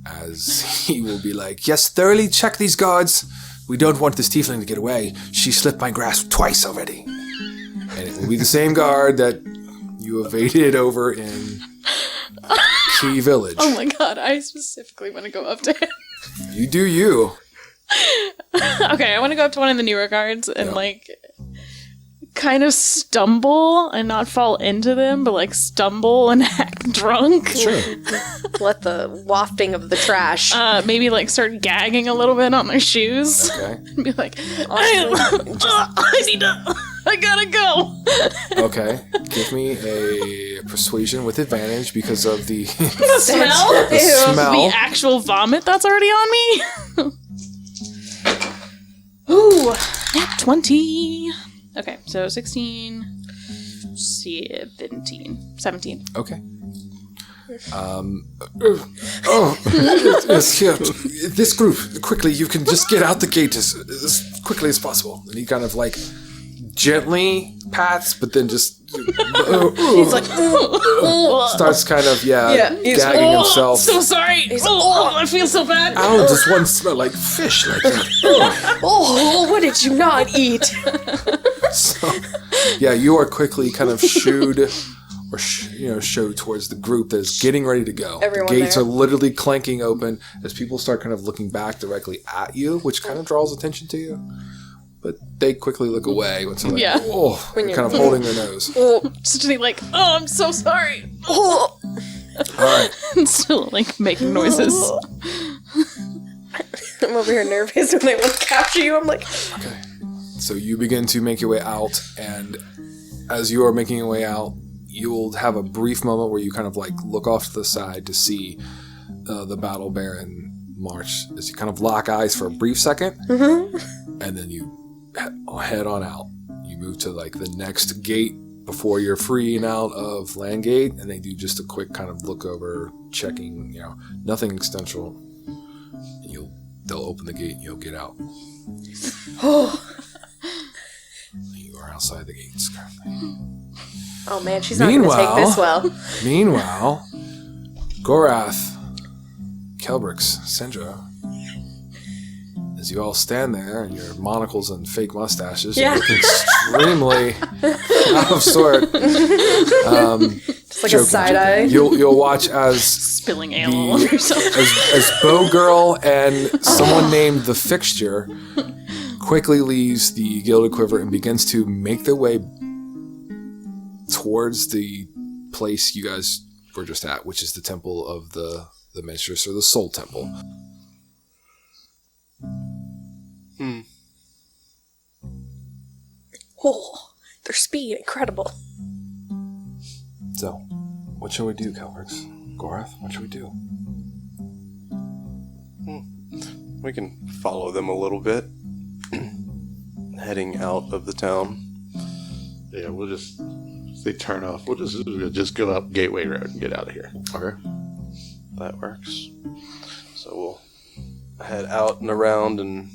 As he will be yes, thoroughly check these guards. We don't want this tiefling to get away. She slipped my grasp twice already. And it will be the same guard that you evaded over in Key Village. Oh my god, I specifically want to go up to him. You do you. Okay, I want to go up to one of the newer guards and, Yeah. like, kind of stumble and not fall into them, but, like, stumble and act drunk. Sure. Let the wafting of the trash. Maybe, like, start gagging a little bit on their shoes. Okay. And be like, I gotta go. Okay. Give me a persuasion with advantage because of the The smell? the smell. The actual vomit that's already on me? Ooh, at 20. Okay, so 16, 17. Okay. Yes, here. This group, quickly, you can just get out the gate as quickly as possible. And he kind of like gently pats, but then just He's like, starts kind of, he's- gagging himself. So sorry. I feel so bad. Ow, does one smell like fish like that? oh, what did you not eat? So, yeah, you are quickly kind of shooed or showed towards the group that is getting ready to go. Everyone the gates there. are literally clanking open as people start kind of looking back directly at you, which kind of draws attention to you. But they quickly look away when something Yeah. kind of holding their nose. Just to be like, oh, I'm so sorry. Oh. All right. And still, like, making noises. I'm over here nervous when they want to capture you. I'm like, Okay. So you begin to make your way out, and as you are making your way out, you'll have a brief moment where you kind of like look off to the side to see the Battle Baron march as you kind of lock eyes for a brief second, and then you head on out. You move to like the next gate before you're freeing out of Landgate, and they do just a quick kind of look over, checking, nothing existential. And they'll open the gate and you'll get out. You are outside the gates currently. oh man, she's not going to take this well. Meanwhile, Gorath, Kelbrix, Syndra, as you all stand there in your monocles and fake mustaches, Yeah. you look extremely out of sort. Just like a side eye. You'll watch as Spilling ale all over yourself. as Bow Girl and someone named the Fixture quickly leaves the Gilded Quiver and begins to make their way towards the place you guys were just at, which is the temple of the Mistress, or the Soul Temple. Oh, their speed, incredible. So, what shall we do, Kelbrix? Gorath, what should we do? We can follow them a little bit. Heading out of the town. Yeah, we'll just, if they turn off, we'll just go up Gateway Road and get out of here. Okay. That works. So we'll head out and around and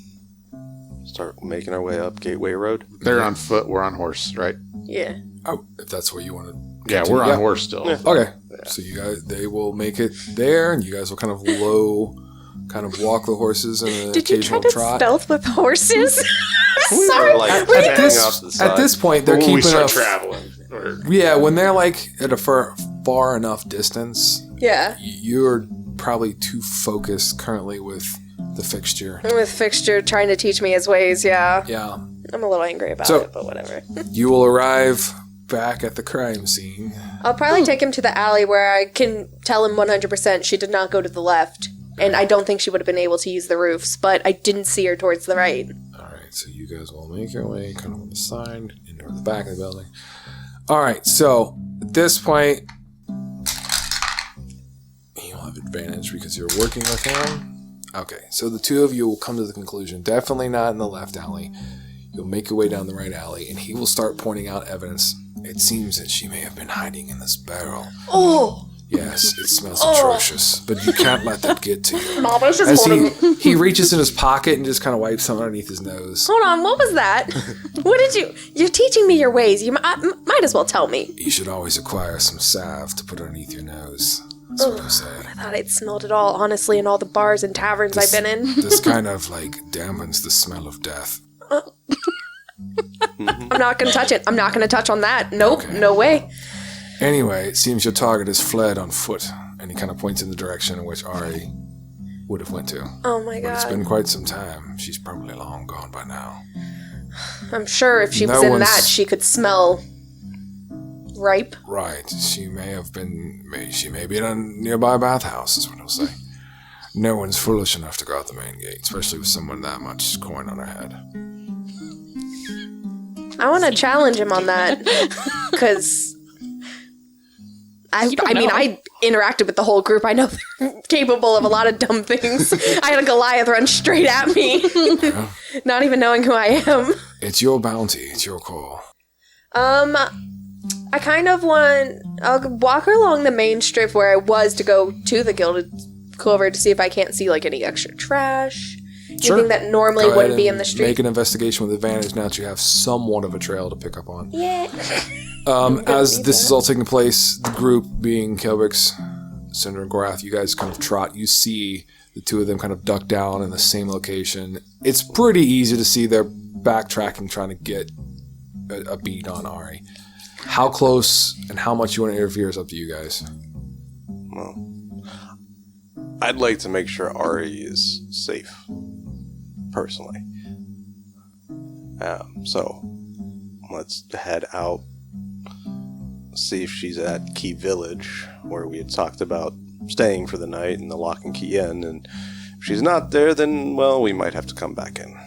start making our way up Gateway Road. They're on foot, we're on horse, right? Yeah. Oh, if that's where you want to. Yeah, we're on horse still. Yeah. Okay. So you guys, they will make it there, and you guys will kind of walk the horses in an Did you try occasional to trot. stealth with horses? We Sorry. were like At hanging this, off the side. at this point, they're When keeping we start up. traveling. Or, Yeah, when they're like at a far enough distance, Yeah. you're probably too focused currently with the Fixture. With Fixture trying to teach me his ways, yeah. Yeah. I'm a little angry about So- it, but whatever. You will arrive back at the crime scene. I'll probably take him to the alley where I can tell him 100% she did not go to the left. And I don't think she would have been able to use the roofs, but I didn't see her towards the right. Alright, so you guys will make your way kind of on the side into the back of the building. Alright, so at this point, you'll have advantage because you're working with him. Okay, so the two of you will come to the conclusion, definitely not in the left alley. You'll make your way down the right alley, and he will start pointing out evidence. It seems that she may have been hiding in this barrel. Oh! Yes, it smells atrocious, but you can't let that get to you. Mom, I was just As holding... he reaches in his pocket and just kind of wipes something underneath his nose. Hold on, what was that? What did you... You're teaching me your ways. You might as well tell me. You should always acquire some salve to put underneath your nose. That's what I say. I thought I'd smelled it all, honestly, in all the bars and taverns I've been in. This kind of, dampens the smell of death. I'm not going to touch it. I'm not going to touch on that. Nope, no way. Anyway, it seems your target has fled on foot, and he kind of points in the direction in which Ari would have went to. Oh my But it's god. been quite some time. She's probably long gone by now. I'm sure if she was in that, she could smell ripe. Right. She may be in a nearby bathhouse, is what he'll say. No one's foolish enough to go out the main gate, especially with someone that much coin on her head. I want to challenge him on that, because I interacted with the whole group. I know they're capable of a lot of dumb things. I had a Goliath run straight at me, not even knowing who I am. It's your bounty. It's your call. I kind of I'll walk along the main strip where I was to go to the Gilded Clover to see if I can't see, any extra trash. Sure. Anything that normally Go wouldn't ahead be and in the street. Make an investigation with advantage now that you have somewhat of a trail to pick up on. Yeah. As this is all taking place, the group being Kelbrix, Cinder, and Gorath, you guys kind of trot. You see the two of them kind of duck down in the same location. It's pretty easy to see they're backtracking, trying to get a beat on Ari. How close and how much you want to interfere is up to you guys. Well, I'd like to make sure Ari is safe, personally. So, let's head out, see if she's at Key Village, where we had talked about staying for the night in the Lock and Key Inn, and if she's not there, then, well, we might have to come back in.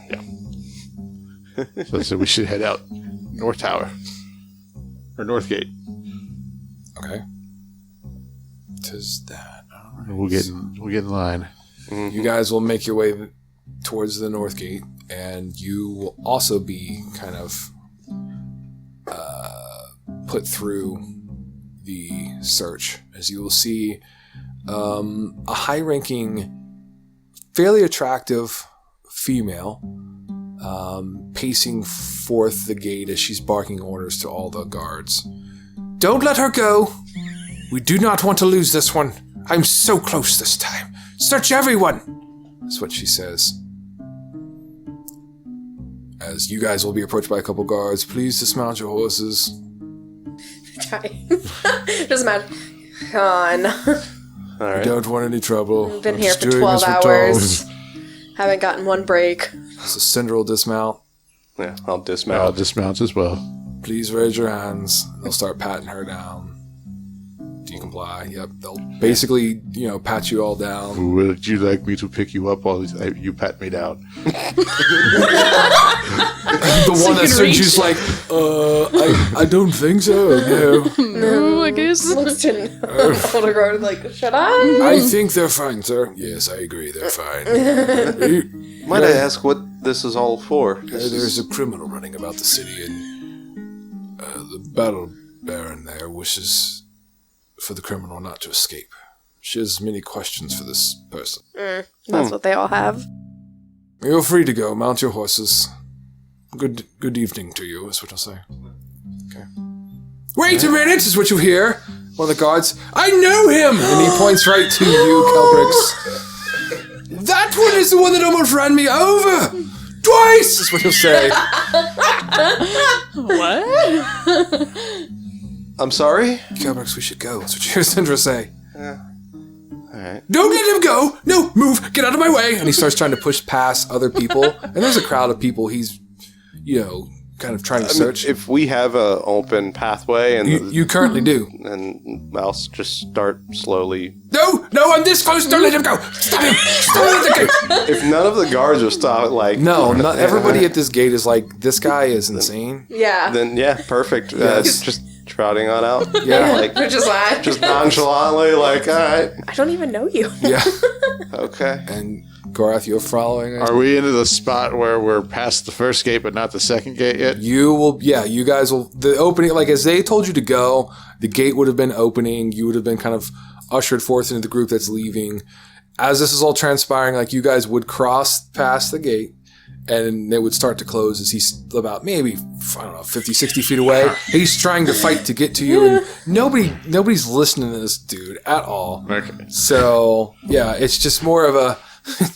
So we should head out North Tower. Or North Gate. Okay. 'Tis that. All right. We'll get in line. You guys will make your way towards the North Gate, and you will also be kind of put through the search, as you will see a high-ranking, fairly attractive female pacing forth the gate as she's barking orders to all the guards. Don't let her go! We do not want to lose this one. I'm so close this time. Search everyone! That's what she says. As you guys will be approached by a couple guards, please dismount your horses. Doesn't matter. Come on. All right. We don't want any trouble. Been I'm here just for doing 12 as we're told. hours. Haven't gotten one break. So Cinder will dismount. Yeah, I'll dismount. I'll dismount as well. Please raise your hands. They'll start patting her down. Do you comply? Yep. They'll basically, pat you all down. Would you like me to pick you up while you pat me down? The one that searches is like, I don't think so. No. No, I guess. Looks to older guard should I? I think they're fine, sir. Yes, I agree. They're fine. Might I ask what this is all for? There's a criminal running about the city, and the battle baron there wishes for the criminal not to escape. She has many questions for this person. That's what they all have. You're free to go. Mount your horses. Good evening to you, is what I'll say. Okay. Wait a minute, is what you hear. One of the guards. I know him! And he points right to you, Kelbrix. That one is the one that almost ran me over! Twice! Is what he'll say. What? I'm sorry? Kelbrix, we should go. That's what you hear Sindra say. Alright. Don't let him go! No, move! Get out of my way! And he starts trying to push past other people. And there's a crowd of people he's, kind of trying to search. If we have a open pathway and You currently do. and I'll just start slowly. No, I'm this close. Don't let him go. Stop him. Stop him at the gate. If none of the guards are stopped, No, not everybody at this gate is like, this guy is insane. Yeah. then yeah, perfect. Yes. Just trotting on out. Yeah. Which is why. Just nonchalantly, all right, I don't even know you. Yeah. okay. And Gorath, you're following us. Are we into the spot where we're past the first gate but not the second gate yet? You guys will, the opening, as they told you to go, the gate would have been opening, you would have been kind of ushered forth into the group that's leaving. As this is all transpiring, you guys would cross past the gate, and it would start to close as he's about maybe, I don't know, 50, 60 feet away. He's trying to fight to get to you, and nobody's listening to this dude at all. Okay. So, yeah, it's just more of a,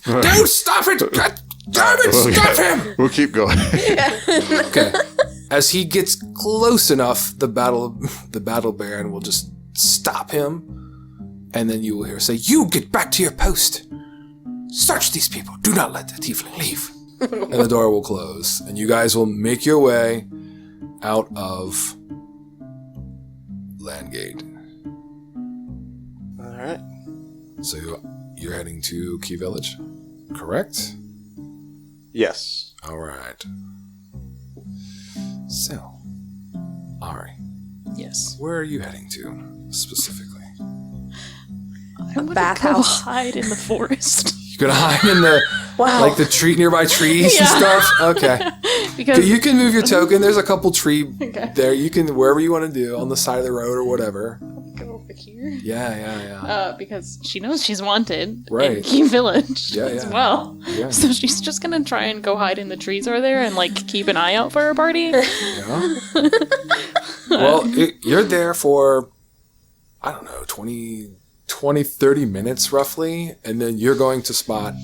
dude, stop it! God damn it, stop him! We'll keep going. Okay. As he gets close enough, the battle baron will just stop him, and then you will hear say, "You get back to your post. Search these people. Do not let the tiefling leave." And the door will close, and you guys will make your way out of Landgate. All right. So you're heading to Key Village, correct? Yes. All right. So, Ari, Yes. where are you heading to specifically? I want to go bathhouse. hide in the forest. You're gonna hide in the Wow. like the nearby trees and Yeah. stuff. Okay. Because You can move your token. There's a couple tree Okay. there. You can wherever you want to do on the side of the road or whatever. go over here. Yeah. Because she knows she's wanted Right. in Key Village Yeah, as yeah. well. Yeah. So she's just gonna try and go hide in the trees over there and like keep an eye out for her party. Yeah. Well, you're there for I don't know 20, 30 minutes roughly, and then you're going to spot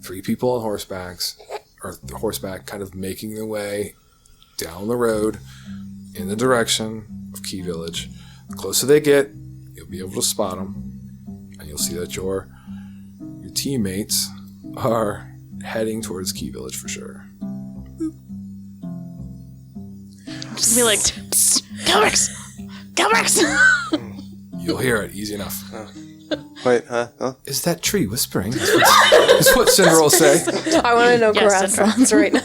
3 people on horseback kind of making their way down the road in the direction of Key Village. The closer they get, you'll be able to spot them, and you'll see that your teammates are heading towards Key Village for sure. Just be like, "Psst, Kelbrix! Kelbrix!" You'll hear it easy enough. Wait, huh? Is that tree whispering? Is what Cinder will say. I want to know Yes, Gorath Sandra. sounds right now.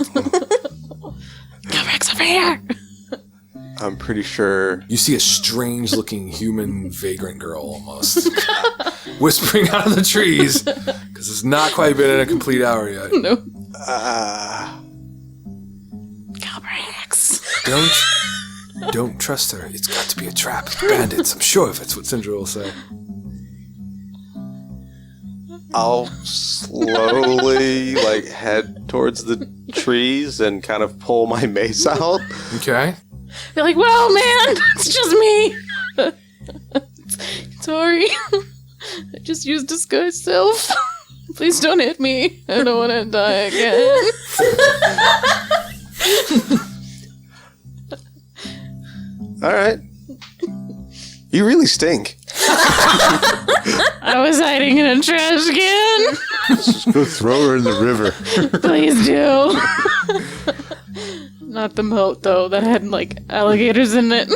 Kelbrix over here! I'm pretty sure. You see a strange-looking human vagrant girl almost whispering out of the trees because it's not quite been in a complete hour yet. No. Kelbrix! Don't trust her. It's got to be a trap. It's bandits. I'm sure of it's what Cinder will say. I'll slowly head towards the trees and kind of pull my mace out. Okay. They're like, "Well, man, it's just me. Sorry. I just used disguise self. Please don't hit me. I don't want to die again." All right. You really stink. I was hiding in a trash can. Just go throw her in the river. Please do. Not the moat, though. That had, alligators in it.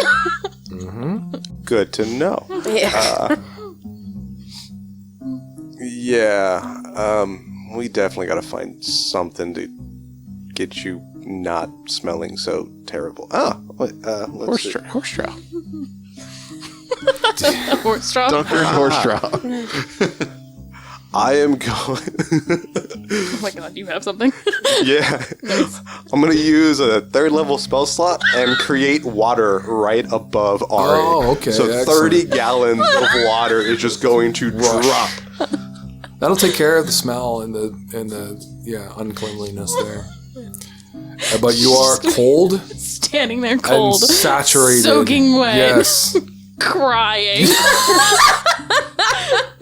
Good to know. Yeah. We definitely got to find something to get you not smelling so terrible. Let's see. Horse trout. Horse straw. Dunk her in horse trout. I am going. Oh my god, you have something? Yeah. I'm going to use a 3rd level spell slot and create water right above Ari. Oh, okay, So excellent. 30 gallons of water is just going to drop. That'll take care of the smell and the uncleanliness there. But you are cold Standing there cold. and saturated. Soaking wet. Yes. Crying.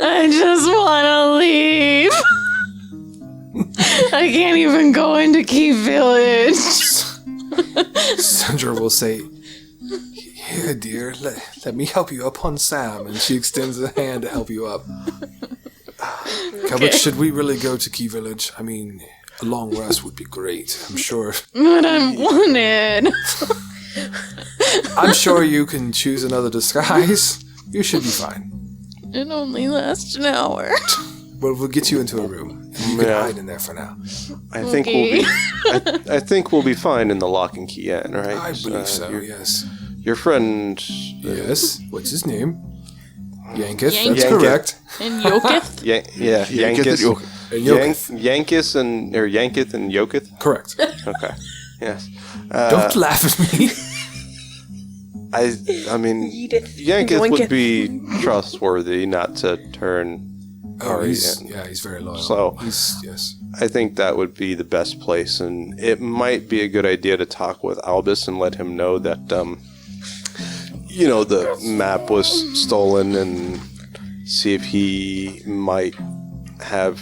I just want to leave. I can't even go into Key Village. Sandra will say, "Here, dear, let me help you up on Sam." And she extends a hand to help you up. Kelbrix, should we really go to Key Village? I mean, a long rest would be great, I'm sure. But I'm wanted. I'm sure you can choose another disguise. You should be fine. It only lasts an hour. But we'll get you into a room. And you can Yeah. hide in there for now. I think I think we'll be fine in the Lock and Key Inn, right? I believe so, Your, yes. your friend. Yes. What's his name? Yanketh. Yanketh. That's correct. And Yoketh? Yeah, Yanketh Yankus. And Yoketh. Yanketh and Yoketh. Correct. Okay. Yes. Don't laugh at me. I mean, Edith. Yanketh would Yoinketh. be trustworthy not to turn Oh, Ari he's in. very loyal. So- Yes. I think that would be the best place, and it might be a good idea to talk with Albus and let him know that, the map was stolen, and see if he might have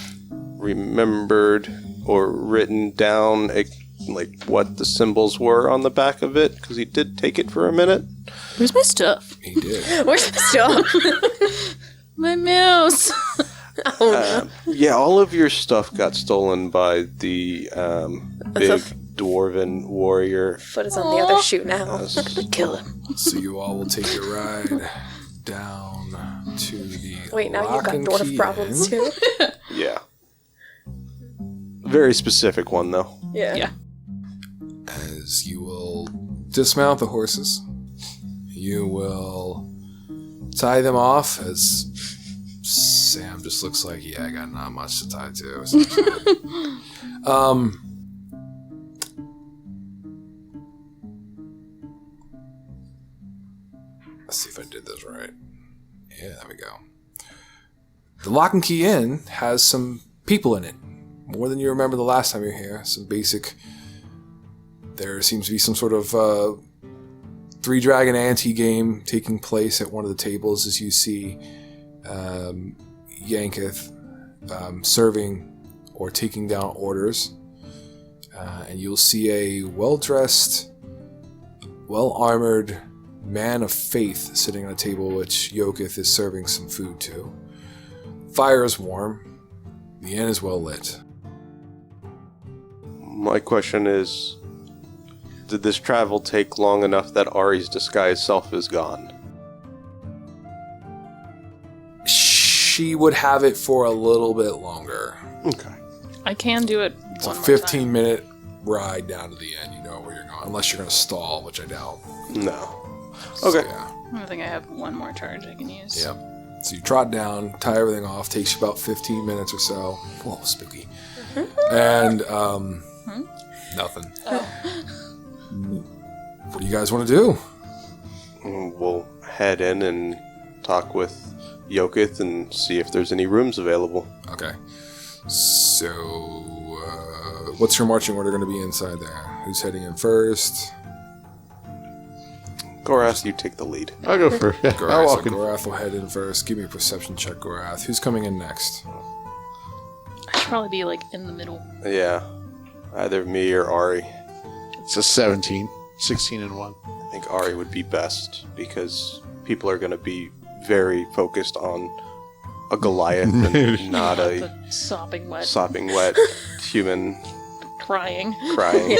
remembered or written down what the symbols were on the back of it, because he did take it for a minute. Where's my stuff? He did. Where's the stuff? My mouse. Yeah, all of your stuff got stolen by the big dwarven warrior. Foot is on the other shoe now. Kill him. So you all will take your ride down to the Wait, now you've Lock got and dwarf Key problems Inn. too. Yeah. Very specific one, though. Yeah. As you will dismount the horses, you will tie them off as Sam just looks like, yeah, I got not much to tie to. Let's see if I did this right. Yeah, there we go. The Lock and Key Inn has some people in it. More than you remember the last time you were here. Some basic... There seems to be some sort of three-dragon ante-game taking place at one of the tables as you see Yanketh serving or taking down orders. And you'll see a well-dressed, well-armored man of faith sitting on a table which Yoketh is serving some food to. Fire is warm. The inn is well lit. My question is, did this travel take long enough that Ari's disguised self is gone? She would have it for a little bit longer. Okay. I can do it. It's a one more time. 15-minute ride down to the end. You know where you're going. Unless you're going to stall, which I doubt. No. So, Okay. yeah. I think I have one more charge I can use. Yep. So you trot down, tie everything off. Takes you about 15 minutes or so. Whoa, spooky. And, nothing. What do you guys want to do? We'll head in and talk with Yoketh and see if there's any rooms available. Okay. So, what's your marching order going to be inside there? Who's heading in first? Gorath, you take the lead. I'll go first. Yeah, I'll Gorath, walk so in. Gorath will head in first. Give me a perception check, Gorath. Who's coming in next? I should probably be in the middle. Yeah. Either me or Ari. It's a 17. 16 and 1. I think Ari would be best because people are going to be very focused on a Goliath and not a The sopping wet, sopping wet human crying. crying.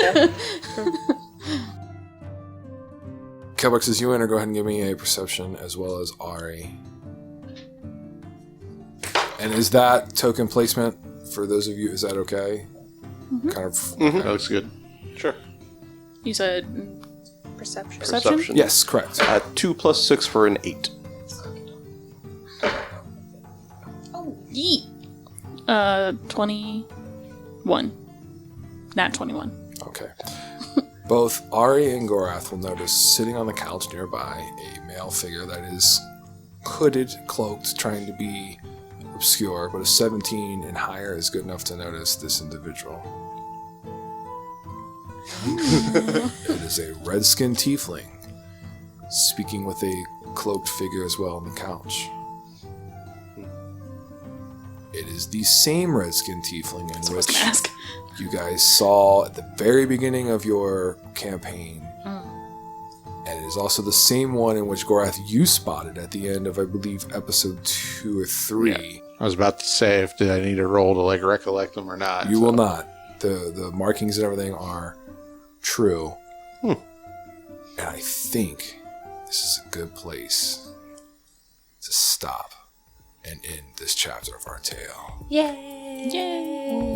Kelbrix, as you enter, go ahead and give me a perception as well as Ari. And is that token placement for those of you? Is that okay? Kind of. That looks good. Sure. You said Perception. perception? Yes, correct. 2 plus 6 for an 8. Oh, yeet. 21. Nat 21. Okay. Both Ari and Gorath will notice sitting on the couch nearby a male figure that is hooded, cloaked, trying to be obscure, but a 17 and higher is good enough to notice this individual. It is a red-skinned tiefling, speaking with a cloaked figure as well on the couch. It is the same red-skinned tiefling in which Mask. you guys saw at the very beginning of your campaign. And it is also the same one in which Gorath you spotted at the end of, I believe, episode 2 or 3. Yeah. I was about to say, did I need a roll to recollect them or not? You will not. The markings and everything are true. And I think this is a good place to stop and end this chapter of our tale. Yay! Yay!